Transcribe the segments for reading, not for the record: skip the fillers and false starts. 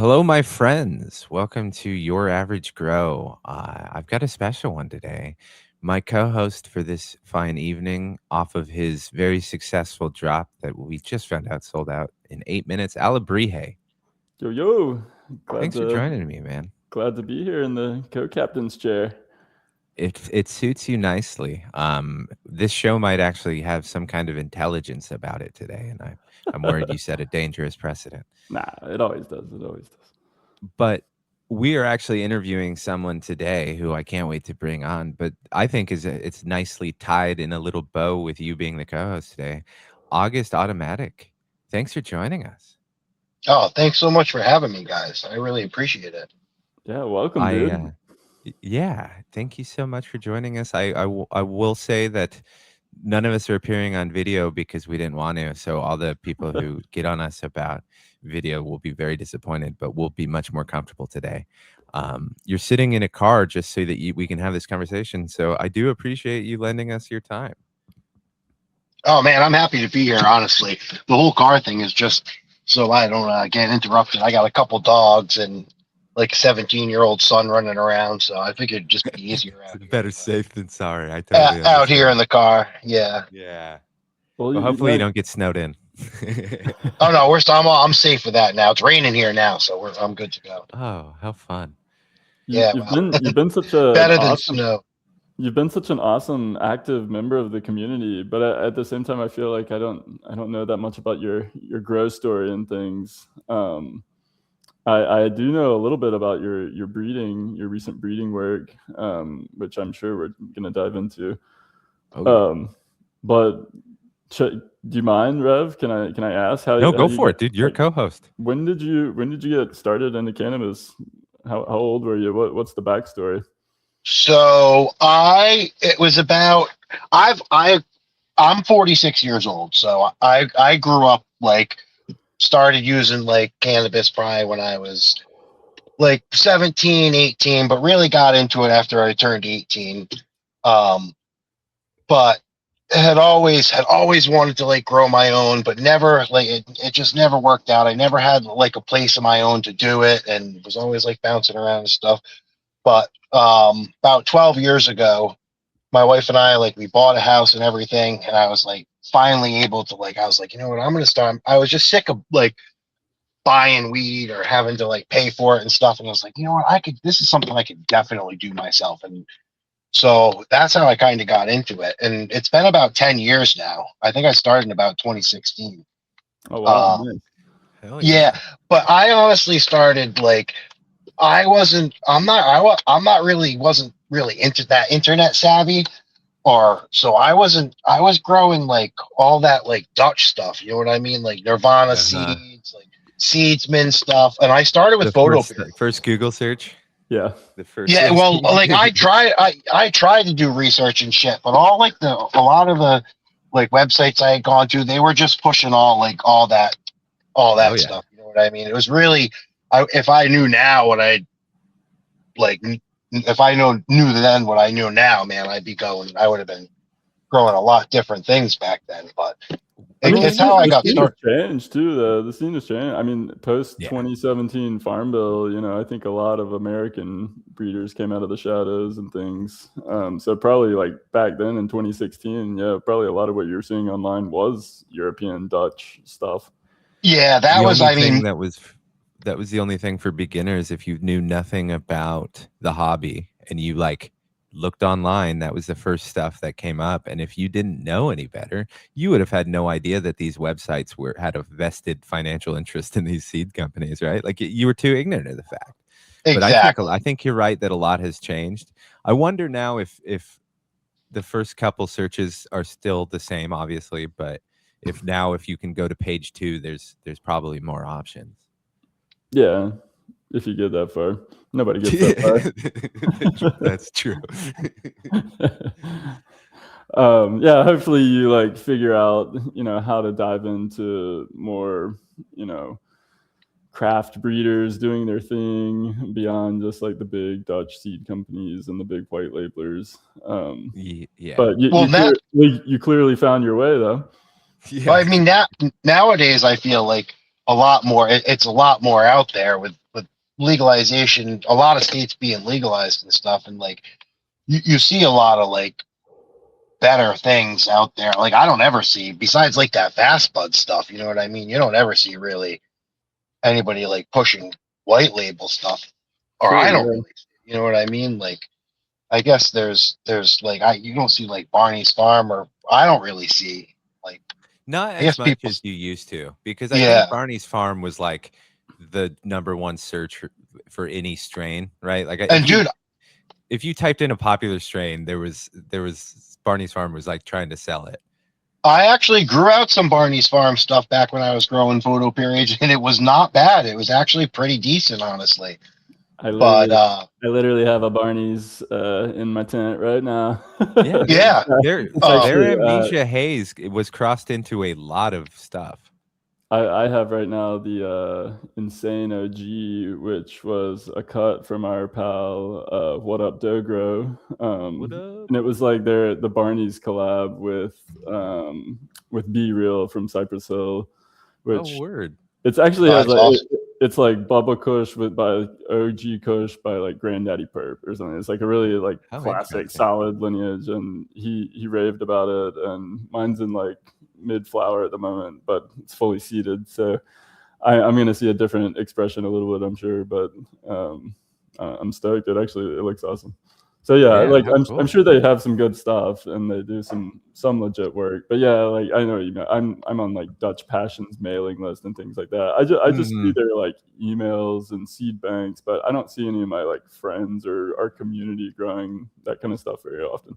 Hello, my friends. Welcome to Your Average Grow. I've got a special one today. My co host for this fine evening, off of his very successful drop that we just found out sold out in 8 minutes, Alebrije. Yo, glad Thanks for to joining me, man. glad to be here in the co-captain's chair. It suits you nicely. This show might actually have some kind of intelligence about it today, and I'm worried you set a dangerous precedent. Nah, it always does. It always does. But we are actually interviewing someone today who I can't wait to bring on, but I think it's nicely tied in a little bow with you being the co-host today. AugustAutomatic. Thanks for joining us. Oh, thanks so much for having me, guys. I really appreciate it. Yeah, welcome, I dude. Yeah, thank you so much for joining us. I will say that none of us are appearing on video because we didn't want to. So all the people who get on us about video will be very disappointed, but we'll be much more comfortable today. You're sitting in a car just so that we can have this conversation. So I do appreciate you lending us your time. Oh man, I'm happy to be here. Honestly, the whole car thing is just so I don't get interrupted. I got a couple dogs and like a 17-year-old son running around, so I figured it'd just be easier out here. Better safe than sorry. I totally Out here in understand. the car, yeah. Yeah. Well, Well, hopefully you don't get snowed in. Oh no, I'm safe for that now. It's raining here now, so I'm good to go. Oh, how fun. Yeah, you've been such better than snow. You've been such an awesome, active member of the community, but at the same time, I feel like I don't know that much about your growth story and things. I do know a little bit about your recent breeding work, which I'm sure we're gonna dive into. Oh, yeah. But do you mind, Rev? Can I ask how? No, how go you for got, it, dude. You're a co-host. When did you get started into cannabis? How old were you? What's the backstory? So I'm 46 years old, so I grew up like started using like cannabis probably when I was like 17, 18, but really got into it after I turned 18. But had always wanted to like grow my own, but never like it just never worked out. I never had like a place of my own to do it and was always like bouncing around and stuff. But about 12 years ago, my wife and I like we bought a house and everything, and I was like finally able to I was like, you know what, I'm gonna start. I was just sick of like buying weed or having to like pay for it and stuff, and I was like, you know what, this is something I could definitely do myself. And so that's how I kind of got into it, and it's been about 10 years now. I think I started in about 2016. Oh wow, nice. Hell yeah. But I honestly started like I'm not really wasn't really into that internet savvy, or so I was growing like all that like Dutch stuff, you know what I mean, like Nirvana seeds, like Seedsman stuff, and I started with photo period. First Google search. Yeah. The first. Yeah, well, like I tried to do research and shit, but a lot of the like websites I had gone to, they were just pushing all that stuff. You know what I mean? It was really, if I knew now what I like, if I knew then what I knew now, man, I would have been growing a lot different things back then. But it's how I got started. Changed too, though. The scene has changed. I mean, post 2017 Farm Bill, I think a lot of American breeders came out of the shadows and things. So probably like back then in 2016, probably a lot of what you're seeing online was European Dutch stuff. Yeah, that was the only thing for beginners. If you knew nothing about the hobby and you like looked online, that was the first stuff that came up. And if you didn't know any better, you would have had no idea that these websites had a vested financial interest in these seed companies, right? Like you were too ignorant of the fact. Exactly. But I think you're right that a lot has changed. I wonder now if the first couple searches are still the same, obviously, but if you can go to page 2, there's probably more options. Yeah, if you get that far. Nobody gets that far. That's true. Hopefully you like figure out, how to dive into more, craft breeders doing their thing beyond just like the big Dutch seed companies and the big white labelers. But you clearly found your way though. Yeah. Well, I mean, nowadays I feel like a lot more. It's a lot more out there with legalization. A lot of states being legalized and stuff, and like you see a lot of like better things out there. Like I don't ever see besides like that fast bud stuff. You know what I mean? You don't ever see really anybody like pushing white label stuff, or I True. don't Yeah. really. You know what I mean? Like I guess there's like you don't see like Barney's Farm, or I don't really see like Not I guess as much people. as you used to, because I think Yeah, Barney's Farm was like the #1 search for any strain, right? Like and dude, if you typed in a popular strain, there was Barney's Farm was like trying to sell it. I actually grew out some Barney's Farm stuff back when I was growing photo periods, and it was not bad. It was actually pretty decent, honestly. I But literally have a Barney's in my tent right now. Yeah, yeah, their It's actually, Amnesia Haze was crossed into a lot of stuff. I have right now the Insane OG, which was a cut from our pal What Up Dogro. What up? And it was like the Barney's collab with Be Real from Cypress Hill, which Word. it's actually has that's like awesome. it's like Bubba Kush by OG Kush by like Granddaddy Perp or something. It's like a really like How classic, interesting. solid lineage, and he raved about it. And mine's in like mid flower at the moment, but it's fully seeded. So I'm gonna see a different expression a little bit, I'm sure. But I'm stoked. It looks awesome. So yeah, like cool. I'm sure they have some good stuff and they do some legit work. But yeah, like I know you know I'm on like Dutch Passions mailing list and things like that. I just see their like emails and seed banks, but I don't see any of my like friends or our community growing that kind of stuff very often.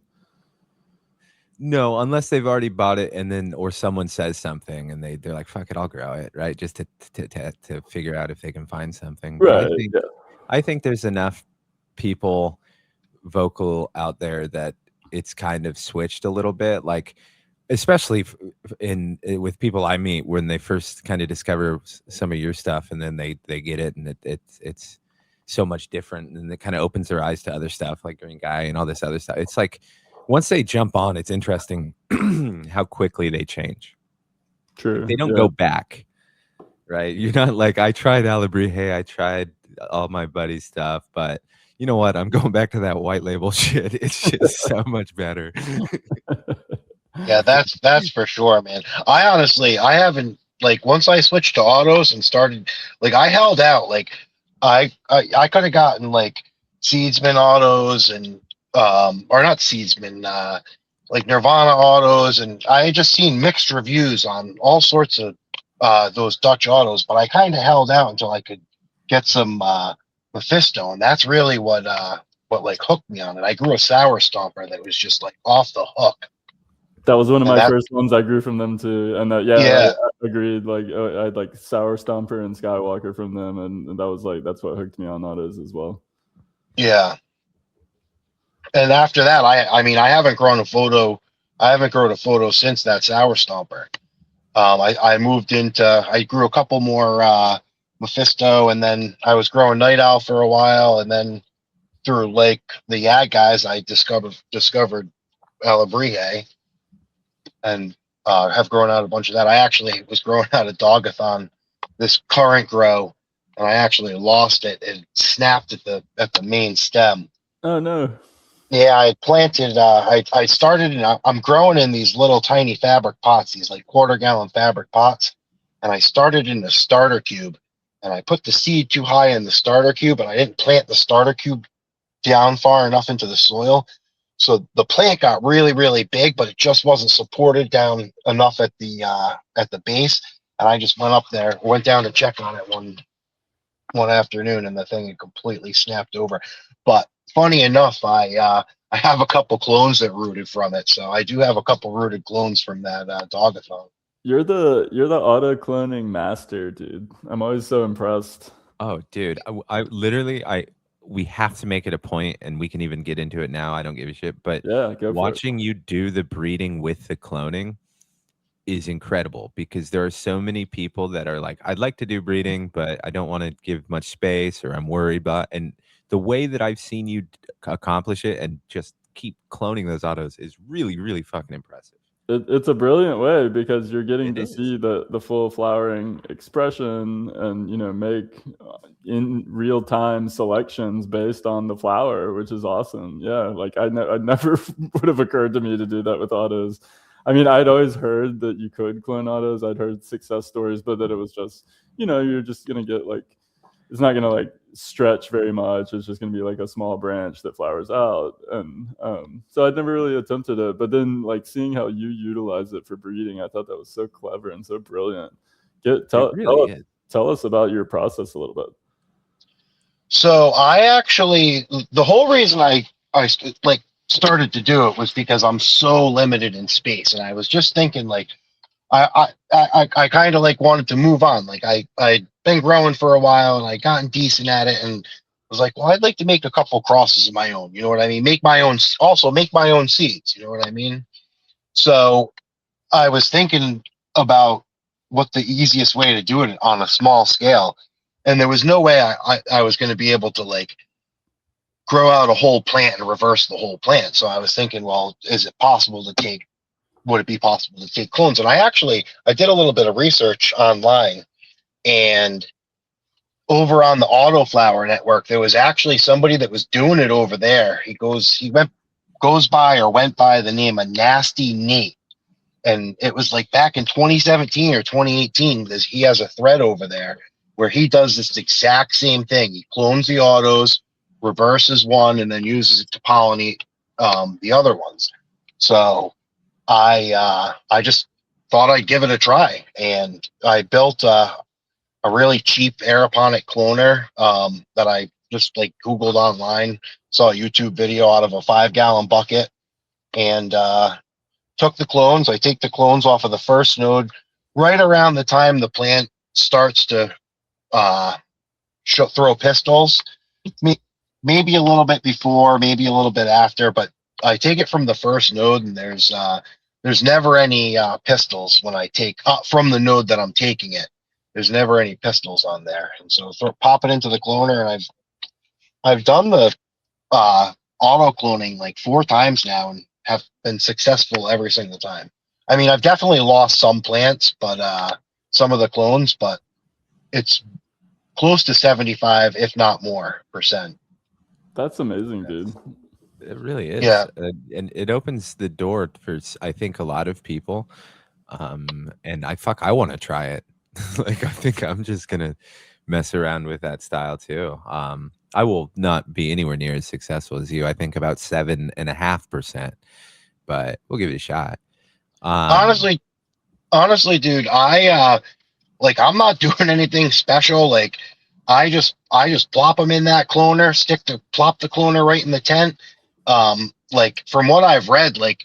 No, unless they've already bought it, and then or someone says something and they're like, fuck it, I'll grow it, right? Just to figure out if they can find something. But Right. Yeah. I think there's enough people vocal out there that it's kind of switched a little bit, like especially with people I meet when they first kind of discover some of your stuff, and then they get it, and it's so much different, and it kind of opens their eyes to other stuff like Green Guy and all this other stuff. It's like once they jump on, it's interesting how quickly they change. True. Like, they don't go back, right? You're not like, I tried Alebrije, I tried all my buddy's stuff, but you know what? I'm going back to that white label shit. It's just so much better. Yeah, that's for sure, man. I haven't like once I switched to autos and started like I held out like I could have gotten like Seedsman autos and or not Seedsman like Nirvana autos, and I had just seen mixed reviews on all sorts of those Dutch autos, but I kind of held out until I could get some Mephisto, and that's really what like hooked me on it. I grew a sour stomper that was just like off the hook. That was one of And my first ones I grew from them too. And yeah, I agreed. Like I had like Sour Stomper and Skywalker from them, and that was like that's what hooked me on autos as well. yeah. And after that, I mean I haven't grown a photo. I haven't grown a photo since that sour stomper. I moved into I grew a couple more Mephisto, and then I was growing Night Owl for a while, and then through like the Yag guys, I discovered Alebrije, and have grown out a bunch of that. I actually was growing out a Dogathon this current grow, and I actually lost it. It snapped at the main stem. Oh no. Yeah, I planted. I started, and I'm growing in these little tiny fabric pots, these like quarter-gallon fabric pots, and I started in a starter cube, and I put the seed too high in the starter cube, and I didn't plant the starter cube down far enough into the soil, so the plant got really, really big, but it just wasn't supported down enough at the base, and I just went down to check on it one afternoon, and the thing had completely snapped over. But funny enough, I have a couple clones that rooted from it, so I do have a couple rooted clones from that Dogathon. You're the auto cloning master, dude. I'm always so impressed. Oh, dude, I literally we have to make it a point, and we can even get into it now. I don't give a shit, but Yeah, go for it. watching you do the breeding with the cloning is incredible, because there are so many people that are like, I'd like to do breeding, but I don't want to give much space, or I'm worried about. And the way that I've seen you accomplish it and just keep cloning those autos is really, really fucking impressive. It's a brilliant way because you're getting It to is. see the full flowering expression and, you know, make in real time selections based on the flower, which is awesome. Yeah, like I never would have occurred to me to do that with autos. I mean, I'd always heard that you could clone autos. I'd heard success stories, but that it was just, you know, you're just gonna get like, it's not gonna like stretch very much. It's just gonna be like a small branch that flowers out, and so I'd never really attempted it. But then, like seeing how you utilize it for breeding, I thought that was so clever and so brilliant. It really is. Tell us about your process a little bit. So I actually, the whole reason I like started to do it was because I'm so limited in space, and I was just thinking like I kind of like wanted to move on. Like I'd been growing for a while and I gotten decent at it, and was like, well, I'd like to make a couple crosses of my own. You know what I mean? Make my own, also make my own seeds. You know what I mean? So I was thinking about what the easiest way to do it on a small scale, and there was no way I was going to be able to like grow out a whole plant and reverse the whole plant. So I was thinking, well, is it possible to take? Would it be possible to take clones? And I did a little bit of research online, and over on the Autoflower network, there was actually somebody that was doing it over there. Goes by or went by the name of Nasty Nate, and it was like back in 2017 or 2018 because he has a thread over there where he does this exact same thing. He clones the autos, reverses one, and then uses it to pollinate the other ones. So I just thought I'd give it a try, and I built a really cheap aeroponic cloner that I just like Googled online, saw a YouTube video out of a 5-gallon bucket, and took the clones. I take the clones off of the first node right around the time the plant starts to throw pistils. Maybe a little bit before, maybe a little bit after, but I take it from the first node, and there's never any pistils when I take from the node that I'm taking it. There's never any pistils on there, and so pop it into the cloner, and I've done the auto cloning like 4 times now, and have been successful every single time. I mean, I've definitely lost some plants, but some of the clones, but it's close to 75, if not more, %. That's amazing, dude. It really is. Yeah. And it opens the door for, I think, a lot of people. And I want to try it. Like, I think I'm just going to mess around with that style too. I will not be anywhere near as successful as you. I think about 7.5%, but we'll give it a shot. Honestly, dude, I'm not doing anything special. Like I just plop them in that cloner, plop the cloner right in the tent. Like from what I've read, like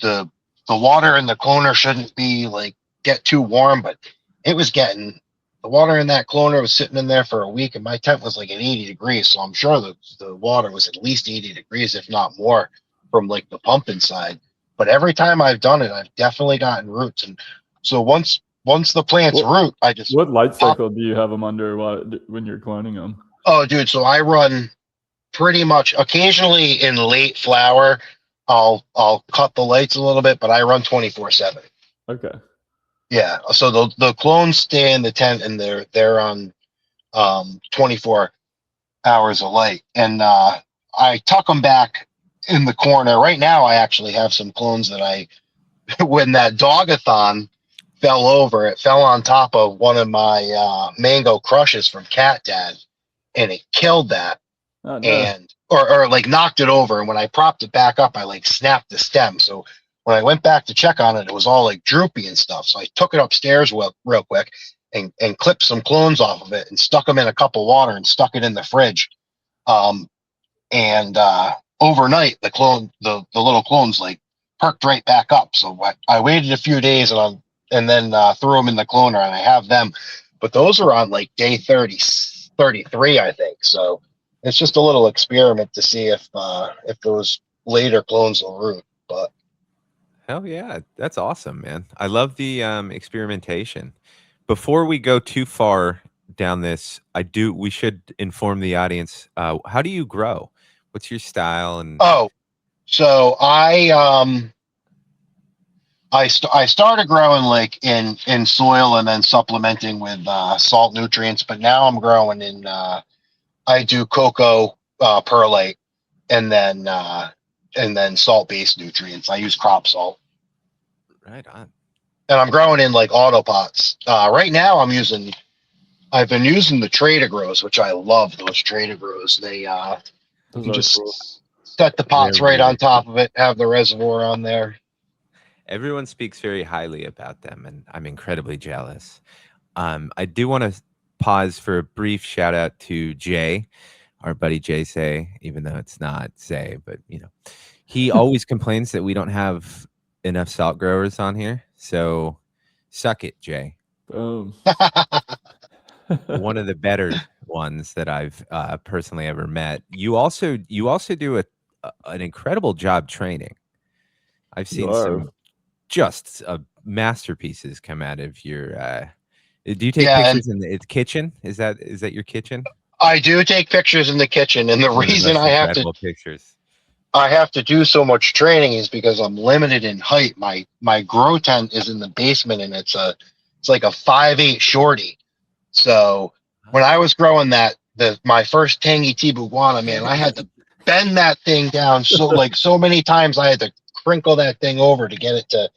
the water in the cloner shouldn't be like get too warm, but it was getting, the water in that cloner was sitting in there for a week, and my tent was like at 80 degrees. So I'm sure the water was at least 80 degrees, if not more, from like the pump inside. But every time I've done it, I've definitely gotten roots. And so once the plant's root, I just What light cycle do you have them under when you're cloning them? Oh, dude, so I run pretty much occasionally in late flower. I'll cut the lights a little bit, but I run 24/7. Okay. Yeah, so the clones stay in the tent, and they're on 24 hours of light, and I tuck them back in the corner. Right now, I actually have some clones that when that dogathon fell over, it fell on top of one of my mango crushes from Cat Dad, and it killed that. Oh, no. And or like knocked it over. And when I propped it back up, I like snapped the stem. So when I went back to check on it, it was all like droopy and stuff. So I took it upstairs real quick and clipped some clones off of it and stuck them in a cup of water and stuck it in the fridge. And overnight, the little clones like perked right back up. So I waited a few days, and then threw them in the cloner, and I have them. But those are on like day 33, I think. So it's just a little experiment to see if those later clones will root. But hell yeah, that's awesome, man. I love the experimentation. Before we go too far down this, we should inform the audience. How do you grow? What's your style? And so I started growing like in soil and then supplementing with salt nutrients, but now I'm growing in I do cocoa perlite and then salt based nutrients. I use crop salt. Right on. And I'm growing in like auto pots. Right now I've been using the Trader Grows, which I love those Trader Grows. They Those you are just cool. set the pots They're right on really top of it, have the reservoir on there. Everyone speaks very highly about them, and I'm incredibly jealous. I do want to pause for a brief shout out to Jay, our buddy Jay Say, even though it's not Say, but he always complains that we don't have enough salt growers on here. So suck it, Jay. Boom. One of the better ones that I've personally ever met. You also do an incredible job training. I've You seen are. some just masterpieces come out of your. Do you take Yeah, and pictures in the kitchen? Is that your kitchen? I do take pictures in the kitchen, and the Some of the reason most incredible pictures. I have to do so much training is because I'm limited in height. My grow tent is in the basement, and it's like a 5'8" shorty. So when I was growing my first tangy Tibuguana, man, I had to bend that thing down so many times. I had to crinkle that thing over to get it to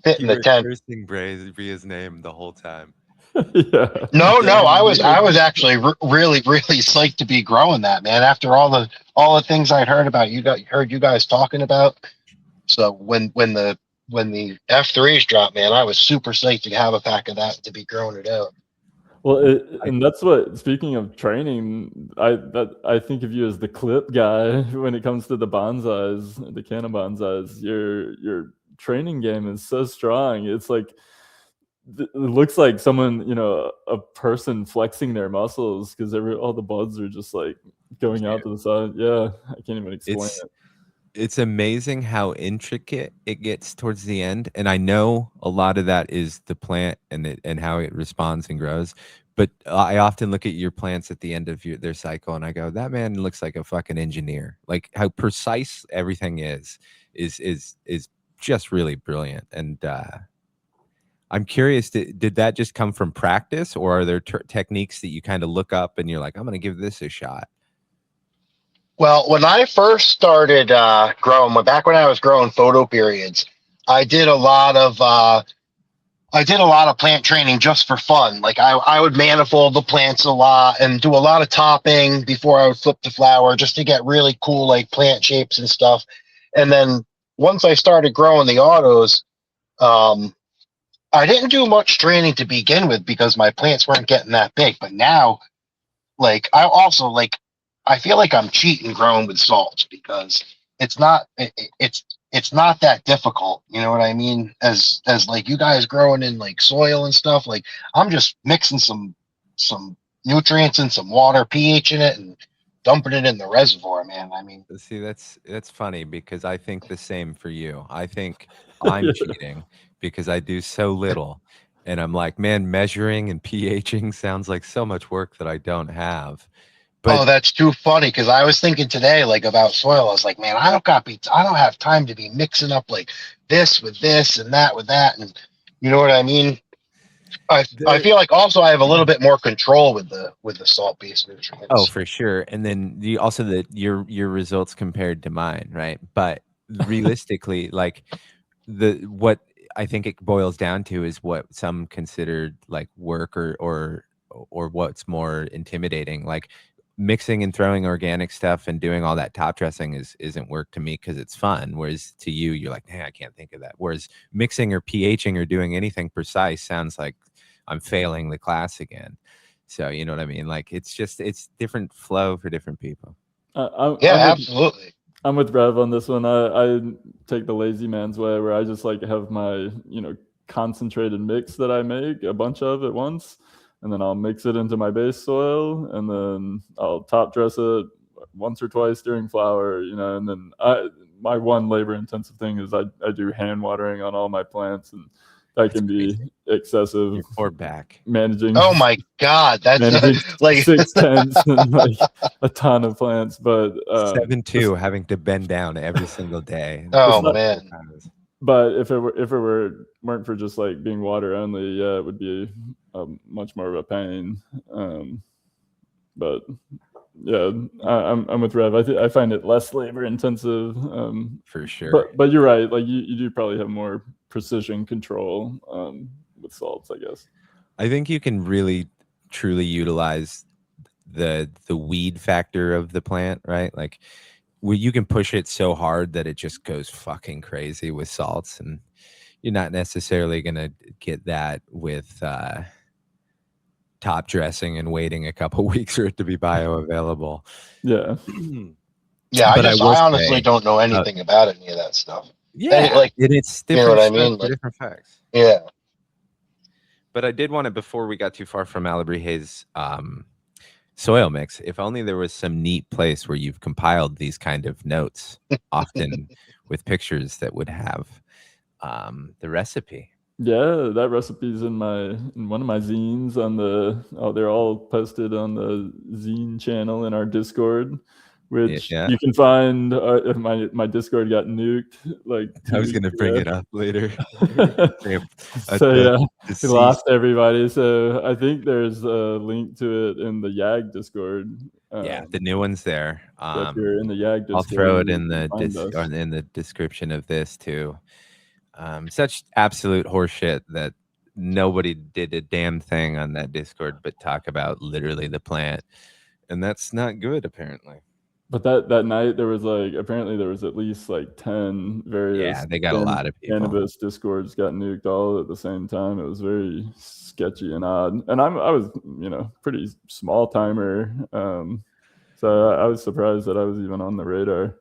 fit in You the were tent. cursing Bria's name the whole time. Yeah. No, I was Damn. actually really psyched to be growing that, man. After all the things I'd heard about heard you guys talking about. So when the F3s dropped, man, I was super psyched to have a pack of that to be growing it out. Well, and that's what. Speaking of training, I think of you as the clip guy when it comes to the bonsais, the canna bonsais. Your training game is so strong. It's like it looks like someone, a person flexing their muscles because all the buds are just like going out to the side. Yeah, I can't even explain it. It's amazing how intricate it gets towards the end, and I know a lot of that is the plant and how it responds and grows. But I often look at your plants at the end of their cycle, and I go, "That man looks like a fucking engineer." Like how precise everything is just really brilliant. And I'm curious, did that just come from practice, or are there techniques that you kind of look up and you're like, "I'm going to give this a shot"? Well, when I first started growing, back when I was growing photo periods, I did a lot of plant training just for fun. Like I would manifold the plants a lot and do a lot of topping before I would flip the flower just to get really cool like plant shapes and stuff. And then once I started growing the autos, I didn't do much training to begin with because my plants weren't getting that big. But now, like I feel like I'm cheating growing with salt because it's not that difficult. You know what I mean? As like you guys growing in like soil and stuff, like I'm just mixing some nutrients and some water, pH in it, and dumping it in the reservoir, man. I mean, See, that's funny because I think the same for you. I think I'm cheating because I do so little. And I'm like, man, measuring and pHing sounds like so much work that I don't have. But that's too funny because I was thinking today like about soil. I was like, man, I don't have time to be mixing up like this with this and that with that, and you know what I mean. I feel like also I have a little bit more control with the salt based nutrients. Oh, for sure. And then your results compared to mine, right? But realistically, like what I think it boils down to is what some considered like work or what's more intimidating. Like mixing and throwing organic stuff and doing all that top dressing isn't work to me because it's fun. Whereas to you, you're like, hey, I can't think of that. Whereas mixing or pHing or doing anything precise sounds like I'm failing the class again. So you know what I mean? Like it's different flow for different people. Absolutely. I'm with Rev on this one. I take the lazy man's way where I just like have my, concentrated mix that I make a bunch of at once. And then I'll mix it into my base soil and then I'll top dress it once or twice during flower, and then my one labor intensive thing is I do hand watering on all my plants, and that can be excessive. Your poor back. Managing. Oh my God. That's like 6 tents and like a ton of plants, but 7'2", having to bend down every single day. Oh man. but if it weren't for just like being water only, yeah, it would be much more of a pain. But yeah, I'm with Rev. I find it less labor intensive. For sure. But you're right. Like you do probably have more precision control with salts, I guess. I think you can really truly utilize the weed factor of the plant, right? Like where you can push it so hard that it just goes fucking crazy with salts, and you're not necessarily going to get that with top dressing and waiting a couple weeks for it to be bioavailable. Yeah. Yeah, But I honestly don't know anything about any of that stuff. Yeah, like it's you know different what I stuff mean? for different facts. Yeah. But I did want to, before we got too far from Alebrije's soil mix, if only there was some neat place where you've compiled these kind of notes, often with pictures that would have the recipe. Yeah, that recipe's in one of my zines on they're all posted on the zine channel in our Discord, which you can find. My Discord got nuked like 2 I was weeks going to bring it up later. So yeah, we lost everybody. So I think there's a link to it in the YAG Discord. Yeah, the new one's there. If you're in the YAG Discord, I'll throw it in the description of this too. Such absolute horseshit that nobody did a damn thing on that Discord but talk about literally the plant, and that's not good apparently. But that night there was apparently there was at least 10 various they got a lot of people. cannabis Discords got nuked all at the same time. It was very sketchy and odd. And I was pretty small timer, so I was surprised that I was even on the radar.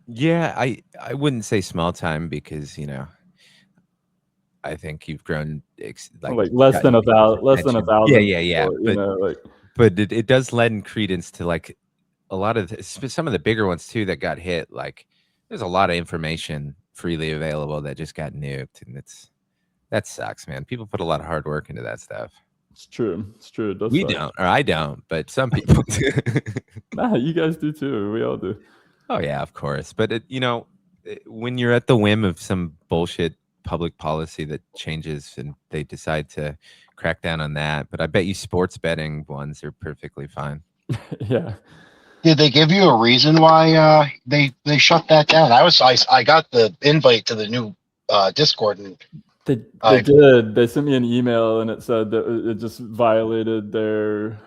Yeah, I wouldn't say small time because I think you've grown less than 1,000. Yeah. But it does lend credence to a lot of some of the bigger ones too that got hit. There's a lot of information freely available that just got nuked, and that sucks, man. People put a lot of hard work into that stuff. It's true. It does. We don't, or I don't, but some people do. Nah, you guys do too. We all do. Oh yeah, of course. But when you're at the whim of some bullshit public policy that changes and they decide to crack down on that, but I bet you sports betting ones are perfectly fine. Yeah. Did they give you a reason why they shut that down? I got the invite to the new Discord, and they did. They sent me an email and it said that it just violated their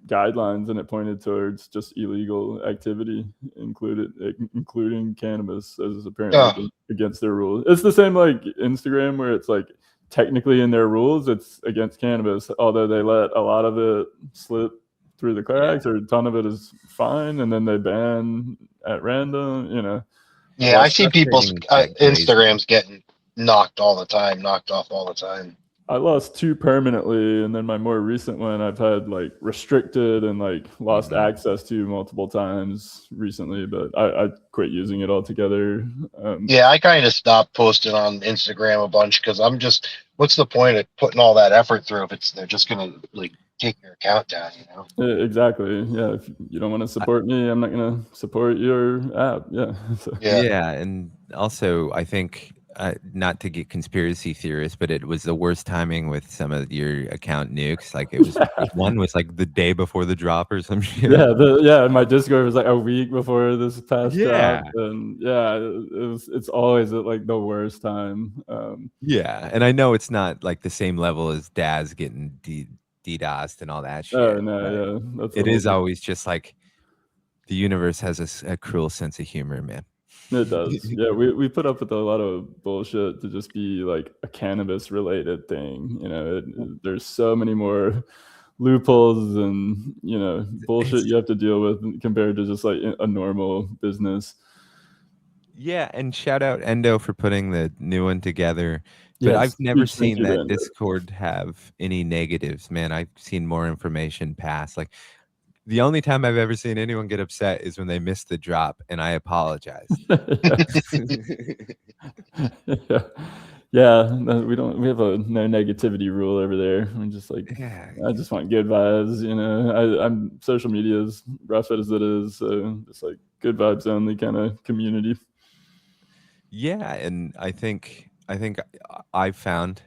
guidelines, and it pointed towards just illegal activity, including cannabis, as apparently against their rules. It's the same like Instagram, where it's technically in their rules it's against cannabis, although they let a lot of it slip through the cracks, or a ton of it is fine, and then they ban at random. Yeah, I see people's Instagrams getting knocked off all the time. I lost 2 permanently, and then my more recent one I've had restricted and lost access to multiple times recently, but I quit using it altogether. Yeah, I kind of stopped posting on Instagram a bunch because I'm just, what's the point of putting all that effort through if they're just gonna take your account down, Exactly. Yeah, if you don't want to support me, I'm not gonna support your app. Yeah. Yeah, and also I think not to get conspiracy theorists, but it was the worst timing with some of your account nukes. It was one was the day before the drop or some shit. Yeah. My Discord was a week before this past drop, and it's always at the worst time. And I know it's not the same level as Daz getting DDoSed and all that shit. Oh no, yeah, it is always just the universe has a cruel sense of humor, man. It does. Yeah, we put up with a lot of bullshit to just be a cannabis related thing. There's so many more loopholes and bullshit you have to deal with compared to just a normal business. Yeah, and shout out Endo for putting the new one together. But I've never seen that Discord have any negatives, man. I've seen more information pass. The only time I've ever seen anyone get upset is when they missed the drop, and I apologize. Yeah. We have a no negativity rule over there. I'm just I just want good vibes. I'm social media is rough as it is, so just good vibes only kind of community. Yeah, and I think I found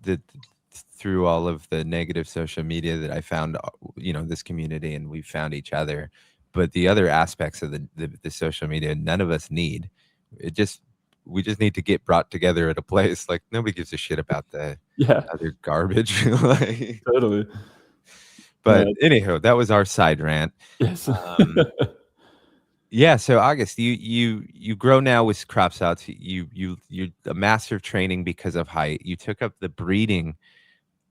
that through all of the negative social media that I found, this community, and we found each other. But the other aspects of the social media, none of us need. It just We just need to get brought together at a place. Like nobody gives a shit about the Yeah, other garbage. Like, totally. but No, anyhow, that was our side rant. yes. Um, Yeah, so August, you grow now with crop outs. You're a master of training because of height. You took up the breeding,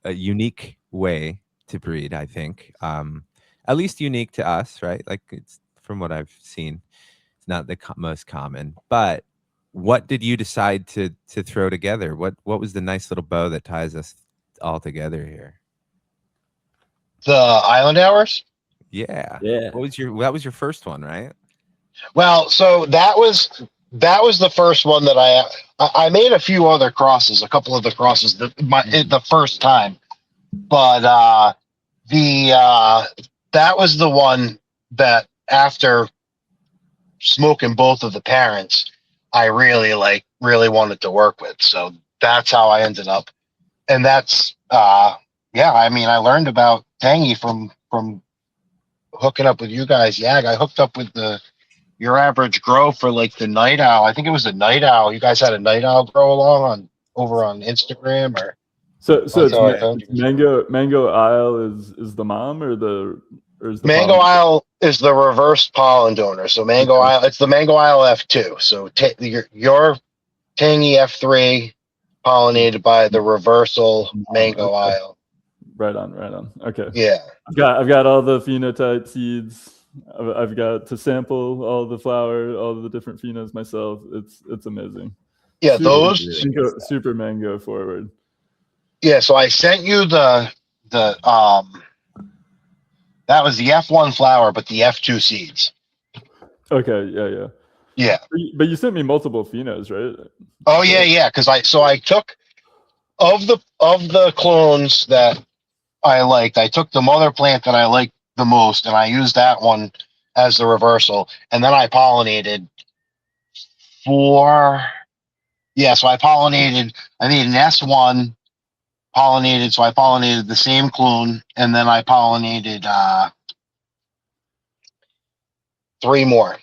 a unique way to breed, I think. At least unique to us, right? Like it's from what I've seen, it's not the most common. But what did you decide to throw together? What was the nice little bow that ties us all together here? The island hours. Yeah. Yeah. That was your first one, right? Well, so that was the first one that I made a few other crosses, a couple of the crosses the first time, but the that was the one that after smoking both of the parents, I really wanted to work with. So that's how I ended up, and that's yeah. I mean, I learned about Tangy from hooking up with you guys. Yeah, I hooked up with the your average grow for like the night owl. I think it was the night owl. You guys had a night owl grow along on over on Instagram, or So that's it's how I found you it's guys. Mango Isle is the mom or is the Mango pollen? Isle is the reverse pollen donor. So Mango Okay. Isle, it's the Mango Isle F2. So your Tangy F3 pollinated by the reversal Mom. Mango Okay. Isle. Right on, right on. Okay. Yeah. I've got all the phenotype seeds. I've got to sample all the flower, all the different phenos myself. It's amazing. Yeah, Super those. super mango forward. Yeah, so I sent you the that was the F1 flower, but the F2 seeds. Okay, yeah. Yeah. But you sent me multiple phenos, right? Oh yeah. Because I took of the clones that I liked, I took the mother plant that I liked the most, and I used that one as the reversal, and then I pollinated four. Yeah, so I made an S1 pollinated, so I pollinated the same clone, and then I pollinated three more.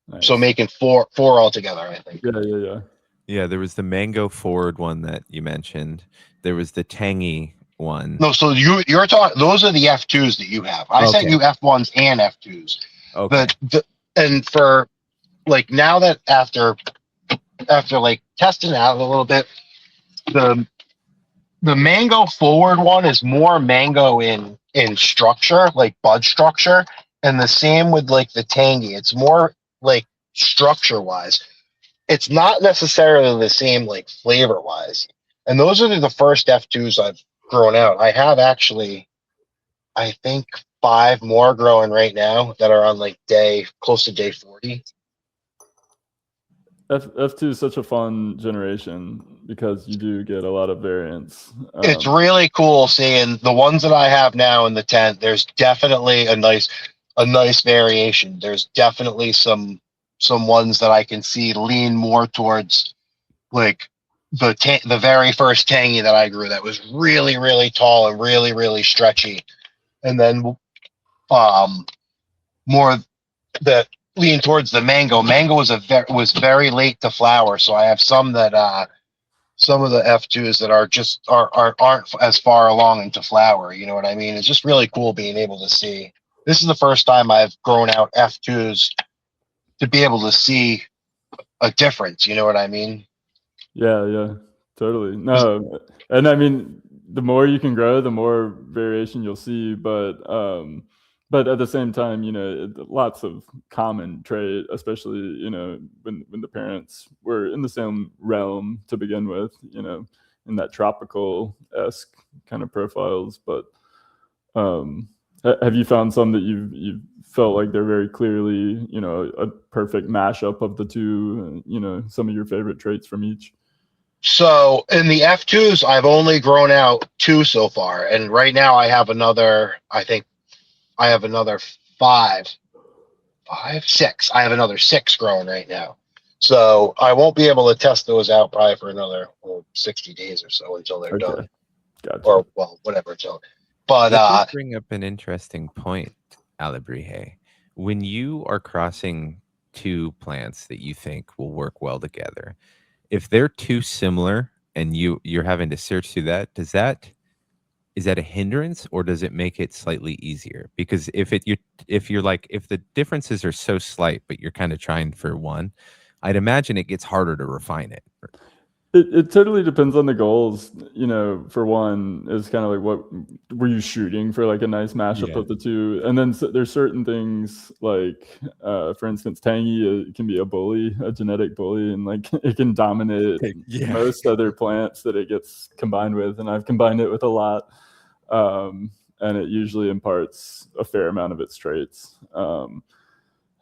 Nice. So making four altogether, I think. Yeah. Yeah, there was the mango forward one that you mentioned. There was the tangy one. No, so you're talking. Those are the F2s that you have. I sent Okay. you F1s and F2s. Okay. And for like now that after like testing it out a little bit, the mango forward one is more mango in structure, like bud structure, and the same with like the tangy. It's more like structure wise. It's not necessarily the same like flavor wise. And those are the first F2s I've grown out. I have actually, I think, 5 more growing right now that are on like close to day 40. F2 is such a fun generation because you do get a lot of variance. It's really cool seeing the ones that I have now in the tent. There's definitely a nice variation. There's definitely some ones that I can see lean more towards like the very first tangy that I grew that was really tall and really stretchy, and then more that lean towards the mango. Mango was very late to flower, so I have some that some of the F2s that aren't as far along into flower. You know what I mean? It's just really cool being able to see. This is the first time I've grown out F2s to be able to see a difference. You know what I mean? Yeah, totally. No, and I mean, the more you can grow, the more variation you'll see. But at the same time, lots of common trait, especially when the parents were in the same realm to begin with, in that tropical-esque kind of profiles. But have you found some that you've felt like they're very clearly, a perfect mashup of the two, some of your favorite traits from each? So in the F2s, I've only grown out 2 so far, and right now I have another. I think I have another 6. I have another 6 growing right now. So I won't be able to test those out probably for another 60 days or so until they're done, Gotcha. or well, whatever until. But That does bring up an interesting point, Alebrije. When you are crossing two plants that you think will work well together, if they're too similar and you're having to search through that, is that a hindrance or does it make it slightly easier? Because if the differences are so slight, but you're kind of trying for one, I'd imagine it gets harder to refine it. It totally depends on the goals. For one, it's kind of like, what were you shooting for, like a nice mashup of the two? And then there's certain things like, for instance, tangy can be a genetic bully, and like it can dominate most other plants that it gets combined with. And I've combined it with a lot, and it usually imparts a fair amount of its traits.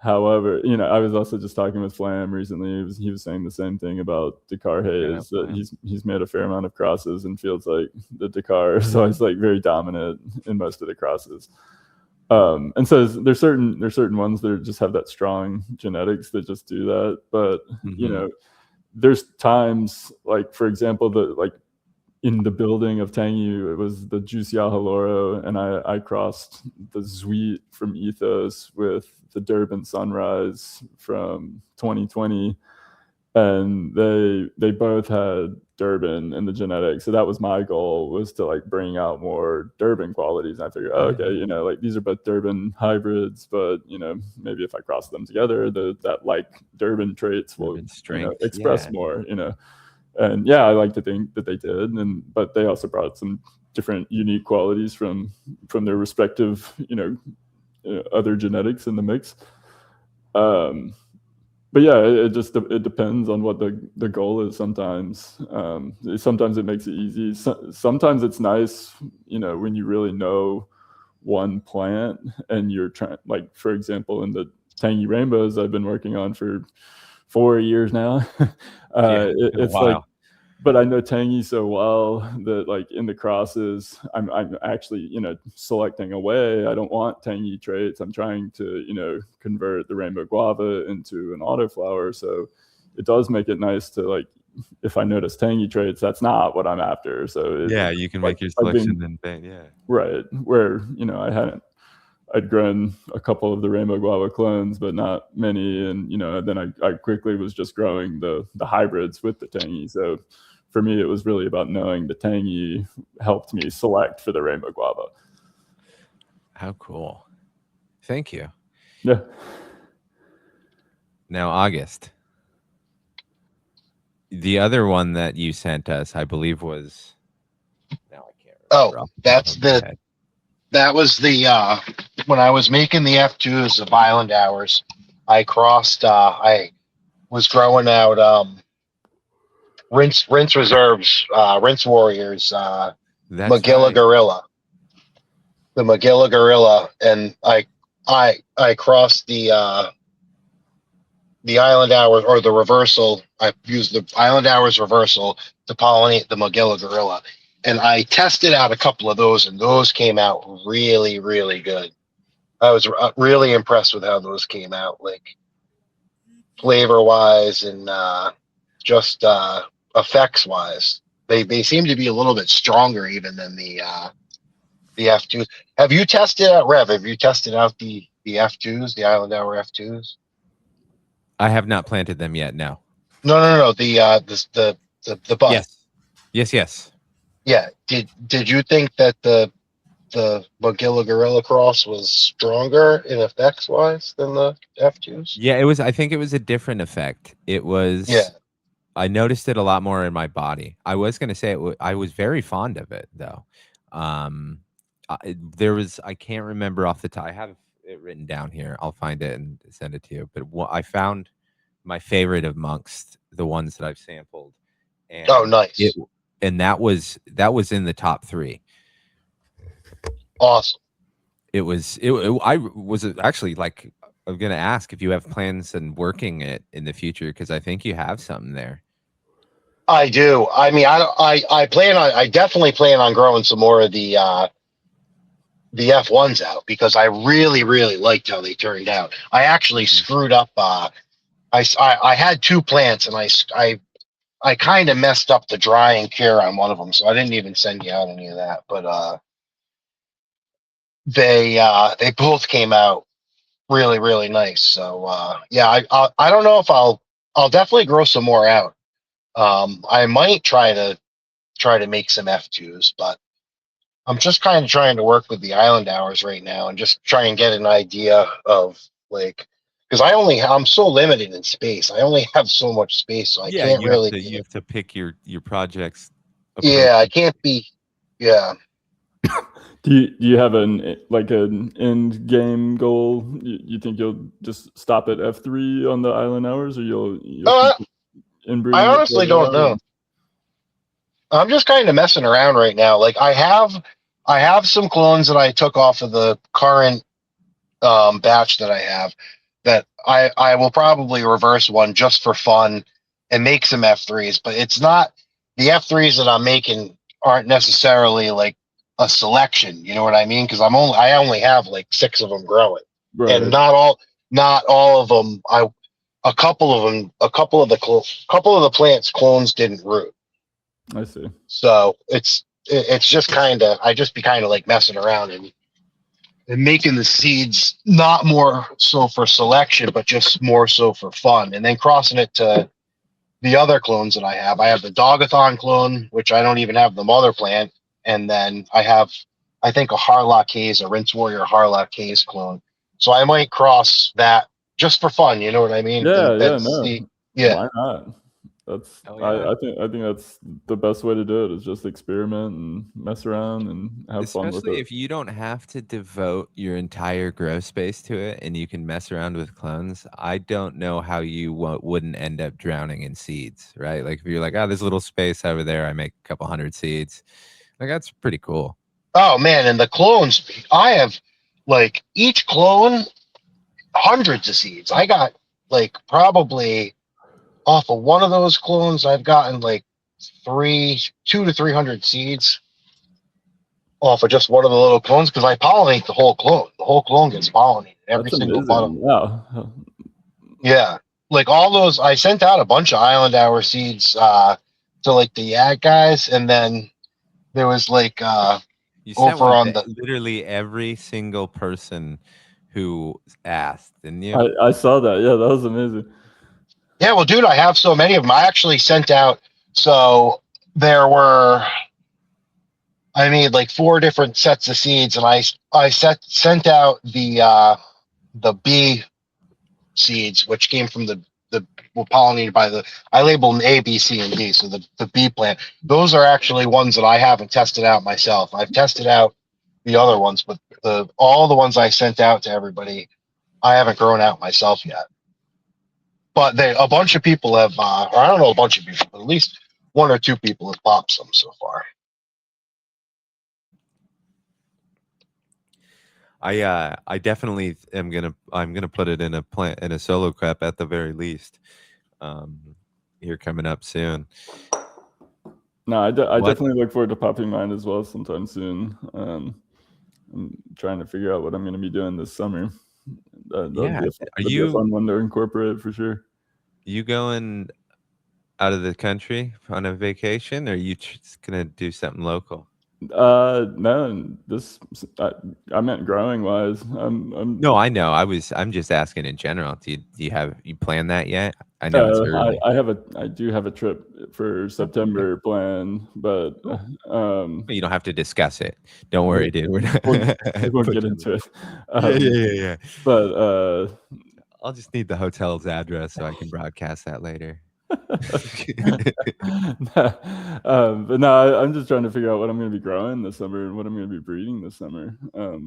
However, I was also just talking with Flam recently. He was saying the same thing about Dakar Hayes, that he's made a fair amount of crosses and feels like the Dakar is always like very dominant in most of the crosses. And so there's certain ones that just have that strong genetics that just do that. But there's times, like for example, in the building of Tangy, it was the Juicy Haloro, and I crossed the Zweet from Ethos with the Durban Sunrise from 2020, and they both had Durban in the genetics. So that was my goal, was to like bring out more Durban qualities. And I figured, okay, like these are both Durban hybrids, but maybe if I cross them together, that like Durban traits will express more. And yeah, I like to think that they did, but they also brought some different unique qualities from their respective, other genetics in the mix. But yeah, it depends on what the goal is. Sometimes it makes it easy. Sometimes it's nice, when you really know one plant and you're trying, like for example, in the Tangy Rainbows I've been working on for 4 years now. It's like, but I know Tangy so well that like in the crosses, I'm actually, selecting away. I don't want Tangy traits. I'm trying to, convert the Rainbow Guava into an autoflower. So it does make it nice to like, if I notice Tangy traits, that's not what I'm after. So you can make your selection then. Right. Where, I'd grown a couple of the Rainbow Guava clones, but not many. And, then I quickly was just growing the hybrids with the Tangy. So for me, it was really about knowing the Tangy helped me select for the Rainbow Guava. How cool. Thank you. Yeah. Now, August, the other one that you sent us, I believe was, now I can't remember. Oh, that was the, when I was making the F2s of Island Hours, I crossed, I was growing out, Rinse Reserves, Rinse Warriors, Magilla Gorilla, the Magilla Gorilla, and I crossed the Island Hours, or the reversal. I used the Island Hours reversal to pollinate the Magilla Gorilla, and I tested out a couple of those, and those came out really, really good. I was really impressed with how those came out, like flavor wise and just effects wise. They seem to be a little bit stronger even than the F2s. Have you tested out, Rev? Have you tested out the F2s, the Island Hour F2s? I have not planted them yet. No. No. The bud. Yes. Yeah. Did you think that the Magilla Gorilla cross was stronger in effects wise than the F2s? Yeah, it was. I think it was a different effect. It was. Yeah. I noticed it a lot more in my body. I was going to say I was very fond of it though. There was, I can't remember off the top. I have it written down here. I'll find it and send it to you. But I found my favorite amongst the ones that I've sampled. And nice. That was in the top 3. Awesome. I was actually like, I'm going to ask if you have plans and working it in the future, because I think you have something there. I do. I mean, I definitely plan on growing some more of the F1s out, because I really, really liked how they turned out. I actually screwed up I had 2 plants, and I kind of messed up the dry and cure on one of them, so I didn't even send you out any of that. But they both came out really, really nice. So yeah, I don't know if I'll definitely grow some more out. I might try to make some F2s, but I'm just kind of trying to work with the island hours right now and just try and get an idea of, like, because I'm so limited in space. I only have so much space, so I Yeah, can't really. you have to pick your projects Yeah, I appropriately. can't be. Yeah. Do you have an end game goal? You think you'll just stop at F3 on the island hours, or you'll keep I inbreeding it for a honestly don't while? know. I'm just kind of messing around right now. Like I have some clones that I took off of the current batch that I have, that I will probably reverse one just for fun and make some F3s. But it's not, the F3s that I'm making aren't necessarily like a selection. You know what I mean? Because I only have like 6 of them growing, and Right. not all of them. A couple of them, couple of the plants clones didn't root. I see. So it's just kind of, I just be kind of like messing around and making the seeds not more so for selection, but just more so for fun, and then crossing it to the other clones that I have. I have the Dogathon clone, which I don't even have the mother plant, and then I have, I think, a Harlock Haze, a Rinse Warrior Harlock Haze clone. So I might cross that just for fun. You know what I mean? Yeah, And yeah, then no. see, yeah. Why not? That's Oh yeah. I think that's the best way to do it, is just experiment and mess around and have fun with Especially it. if you don't have to devote your entire grow space to it and you can mess around with clones. I don't know how you wouldn't end up drowning in seeds, right? Like if you're like, oh, there's a little space over there, I make a couple hundred seeds. Like that's pretty cool. Oh man, and the clones, I have, like, each clone, hundreds of seeds. I got, like, probably off of one of those clones, I've gotten like 2 to 300 seeds off of just one of the little clones, because I pollinate the whole clone. The whole clone gets pollinated, every That's single bottom. amazing. Wow. Yeah, like all those. I sent out a bunch of Island Hour seeds to like the Yak guys, and then there was like You sent over one on to the. literally every single person who asked, didn't you? I saw that. Yeah, that was amazing. Yeah, well, dude, I have so many of them. I actually sent out. So there were. I made like 4 different sets of seeds, and I sent out the B seeds, which came from the were pollinated by the, I labeled them A, B, C, and D. So the B plant, those are actually ones that I haven't tested out myself. I've tested out the other ones, but all the ones I sent out to everybody, I haven't grown out myself yet. But a bunch of people have, or I don't know, a bunch of people, but at least 1 or 2 people have popped some so far. I definitely am I'm gonna put it in a solo crep at the very least. Here coming up soon. No, I What? definitely look forward to popping mine as well sometime soon. I'm trying to figure out what I'm going to be doing this summer. That'd Yeah. be a fun one to incorporate for sure. You going out of the country on a vacation, or are you just gonna do something local? No, I meant growing wise. No, I know. I'm just asking in general. Do you plan that yet? I know it's early. I do have a trip for September planned, but You don't have to discuss it. Don't worry, dude. We're not we won't get into it. yeah. But I'll just need the hotel's address so I can broadcast that later. but no, I'm just trying to figure out what I'm going to be growing this summer and what I'm going to be breeding this summer. I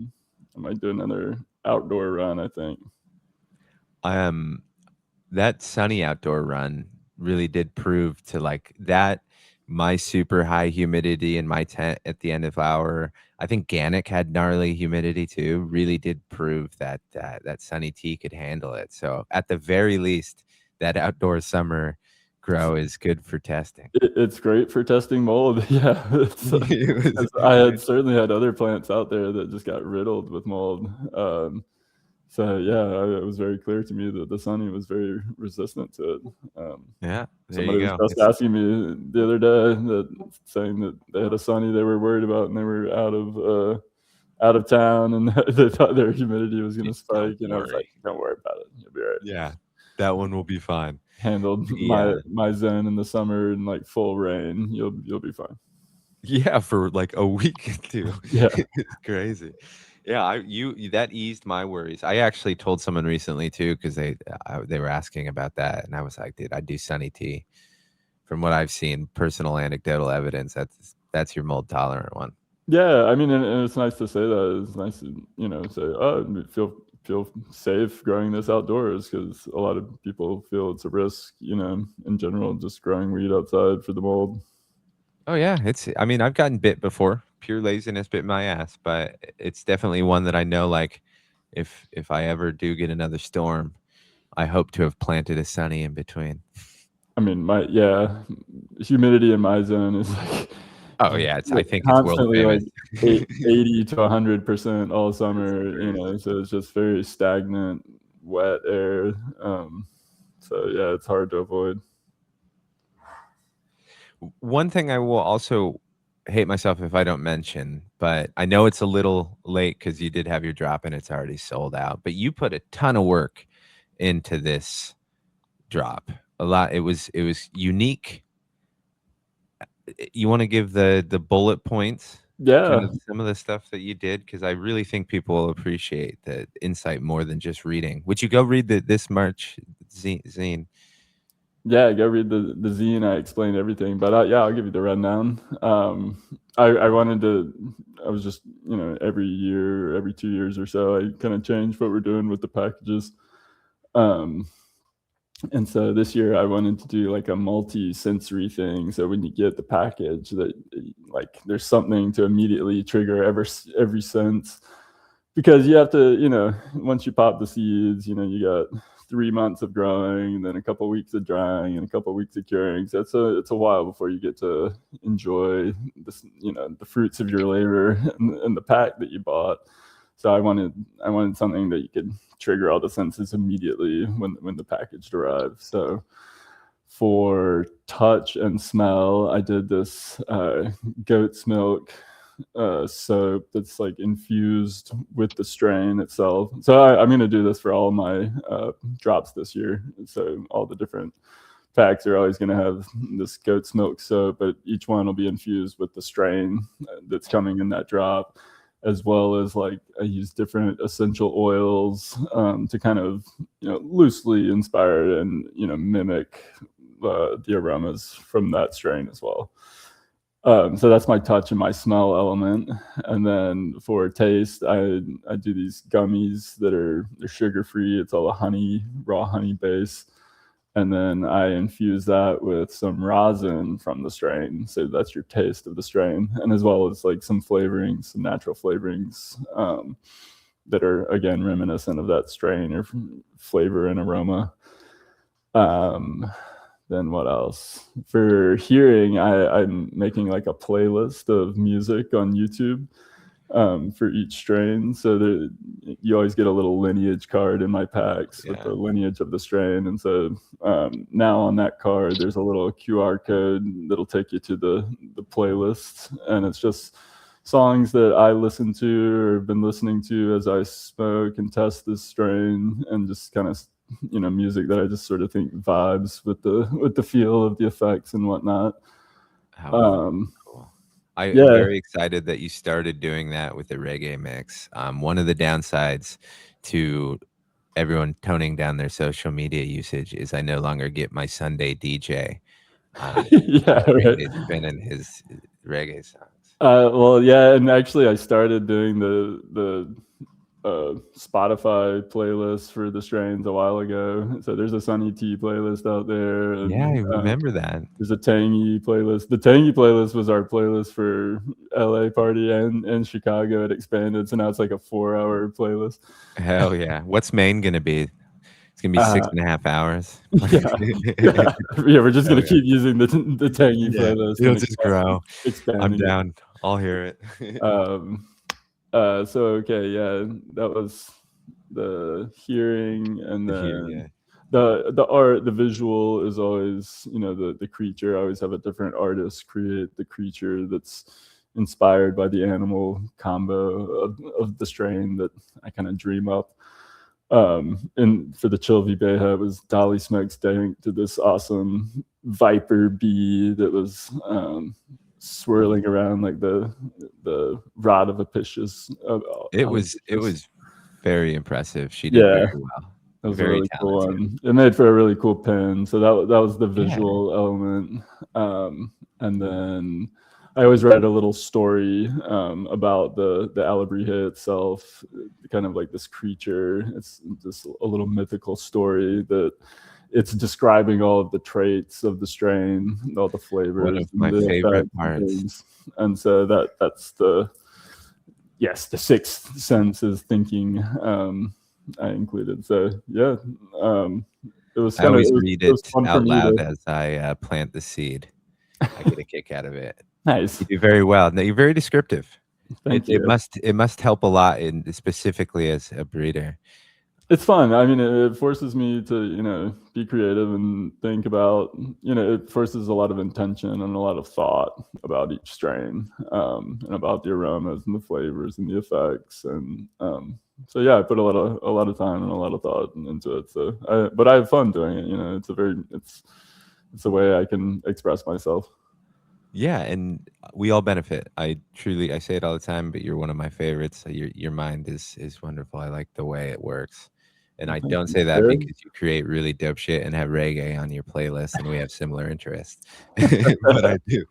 might do another outdoor run, I think. That sunny outdoor run really did prove to like that my super high humidity in my tent at the end of hour. I think Gannick had gnarly humidity too. Really did prove that that sunny tea could handle it. So at the very least, that outdoor summer grow is good for testing. It's great for testing mold. Yeah, I had certainly had other plants out there that just got riddled with mold. So yeah, it was very clear to me that the Sunny was very resistant to it. Yeah, there Somebody you was go. just asking me the other day saying that they had a Sunny they were worried about, and they were out of town, and they thought their humidity was going to spike. And I was like, "Don't worry about it. You'll be right." Yeah, that one will be fine. Handled Yeah. my zone in the summer in like full rain. You'll be fine. Yeah, for like a week or two. Yeah. It's crazy. Yeah, that eased my worries. I actually told someone recently too, because they were asking about that, and I was like, dude, I do Sunny T. From what I've seen, personal anecdotal evidence, that's your mold tolerant one. Yeah, I mean, and it's nice to say that. It's nice to say, oh, feel safe growing this outdoors, because a lot of people feel it's a risk, in general, just growing weed outside for the mold. Oh yeah, I mean, I've gotten bit before. Pure laziness bit my ass, but it's definitely one that I know, like, if I ever do get another storm, I hope to have planted a Sunny in between. I mean, humidity in my zone is like, Oh yeah, I think it's world constantly like famous. 80 to 100% all summer, so it's just very stagnant, wet air. So yeah, it's hard to avoid. One thing I will also hate myself if I don't mention, but I know it's a little late because you did have your drop and it's already sold out, but you put a ton of work into this drop. A lot. It was unique. You want to give the bullet points, kind Yeah. of some of the stuff that you did, because I really think people will appreciate the insight more than just reading. Would you go read this March zine? Yeah, go read the zine. I explained everything, but yeah, I'll give you the rundown. I wanted to. I was just every year, every 2 years or so, I kind of change what we're doing with the packages. And so this year I wanted to do like a multi-sensory thing. So when you get the package, that like there's something to immediately trigger every sense, because you have to, once you pop the seeds, you got 3 months of growing, and then a couple of weeks of drying, and a couple of weeks of curing. So it's a while before you get to enjoy this, the fruits of your labor and the pack that you bought. So I wanted something that you could trigger all the senses immediately when the package arrived. So for touch and smell, I did this goat's milk soap that's like infused with the strain itself. So I'm going to do this for all my drops this year. So all the different packs are always going to have this goat's milk soap, but each one will be infused with the strain that's coming in that drop, as well as like I use different essential oils to kind of loosely inspire and mimic the aromas from that strain as well. So that's my touch and my smell element. And then for taste, I do these gummies they're sugar free. It's all a raw honey base. And then I infuse that with some rosin from the strain. So that's your taste of the strain. And as well as like some flavorings, some natural flavorings that are, again, reminiscent of that strain or flavor and aroma. Then what else? For hearing, I'm making like a playlist of music on YouTube for each strain. So you always get a little lineage card in my packs with the lineage of the strain. And so now on that card, there's a little QR code that'll take you to the playlist. And it's just songs that I listen to or have been listening to as I smoke and test this strain, and just kind of music that I just sort of think vibes with the feel of the effects and whatnot. Cool. I'm very excited that you started doing that with the reggae mix. One of the downsides to everyone toning down their social media usage is I no longer get my Sunday DJ. Spinning his reggae songs. Well, yeah, and actually I started doing the Spotify playlist for the strains a while ago. So there's a Sunny T playlist out there. And, yeah, I remember that. There's a Tangy playlist. The Tangy playlist was our playlist for LA party and Chicago. It expanded, so now it's like a 4-hour playlist. Hell yeah. What's Maine gonna be? It's gonna be 6.5 hours. Yeah, we're just gonna keep using the Tangy playlist. It'll just grow. I'm Expanding. down. I'll hear it. So okay, yeah, that was the hearing, and then Yeah. the art, the visual is always, you know, the creature. I always have a different artist create the creature that's inspired by the animal combo of the strain that I kind of dream up. And for the Chilvy Beja, it was Dolly Smokes Dank to this awesome viper bee that was swirling around like the rod of Apicius. It was very impressive. She did Yeah, very well. that was a Very really cool talented. one. It made for a really cool pen. So that was the Yeah. visual element. And then I always write a little story about the Alebrije itself, kind of like this creature. It's just a little mythical story that it's describing all of the traits of the strain, all the flavors, One of and my the favorite effects and parts. things. And so that's the sixth sense is thinking. I included. So yeah, it was I kind of always read it was it fun for out me loud to. as I plant the seed. I get a kick out of it. Nice, You do very well. No, you're very descriptive. thank It you. must help a lot in specifically as a breeder. It's fun. I mean, it forces me to, you know, be creative and think about, you know, it forces a lot of intention and a lot of thought about each strain, and about the aromas and the flavors and the effects. And so yeah, I put a lot of time and a lot of thought into it. So but I have fun doing it. You know, it's a way I can express myself. Yeah, and we all benefit. I say it all the time, but you're one of my favorites. Your mind is wonderful. I like the way it works. And I Thank don't you, say that sir. because you create really dope shit and have reggae on your playlist and we have similar interests. But I do.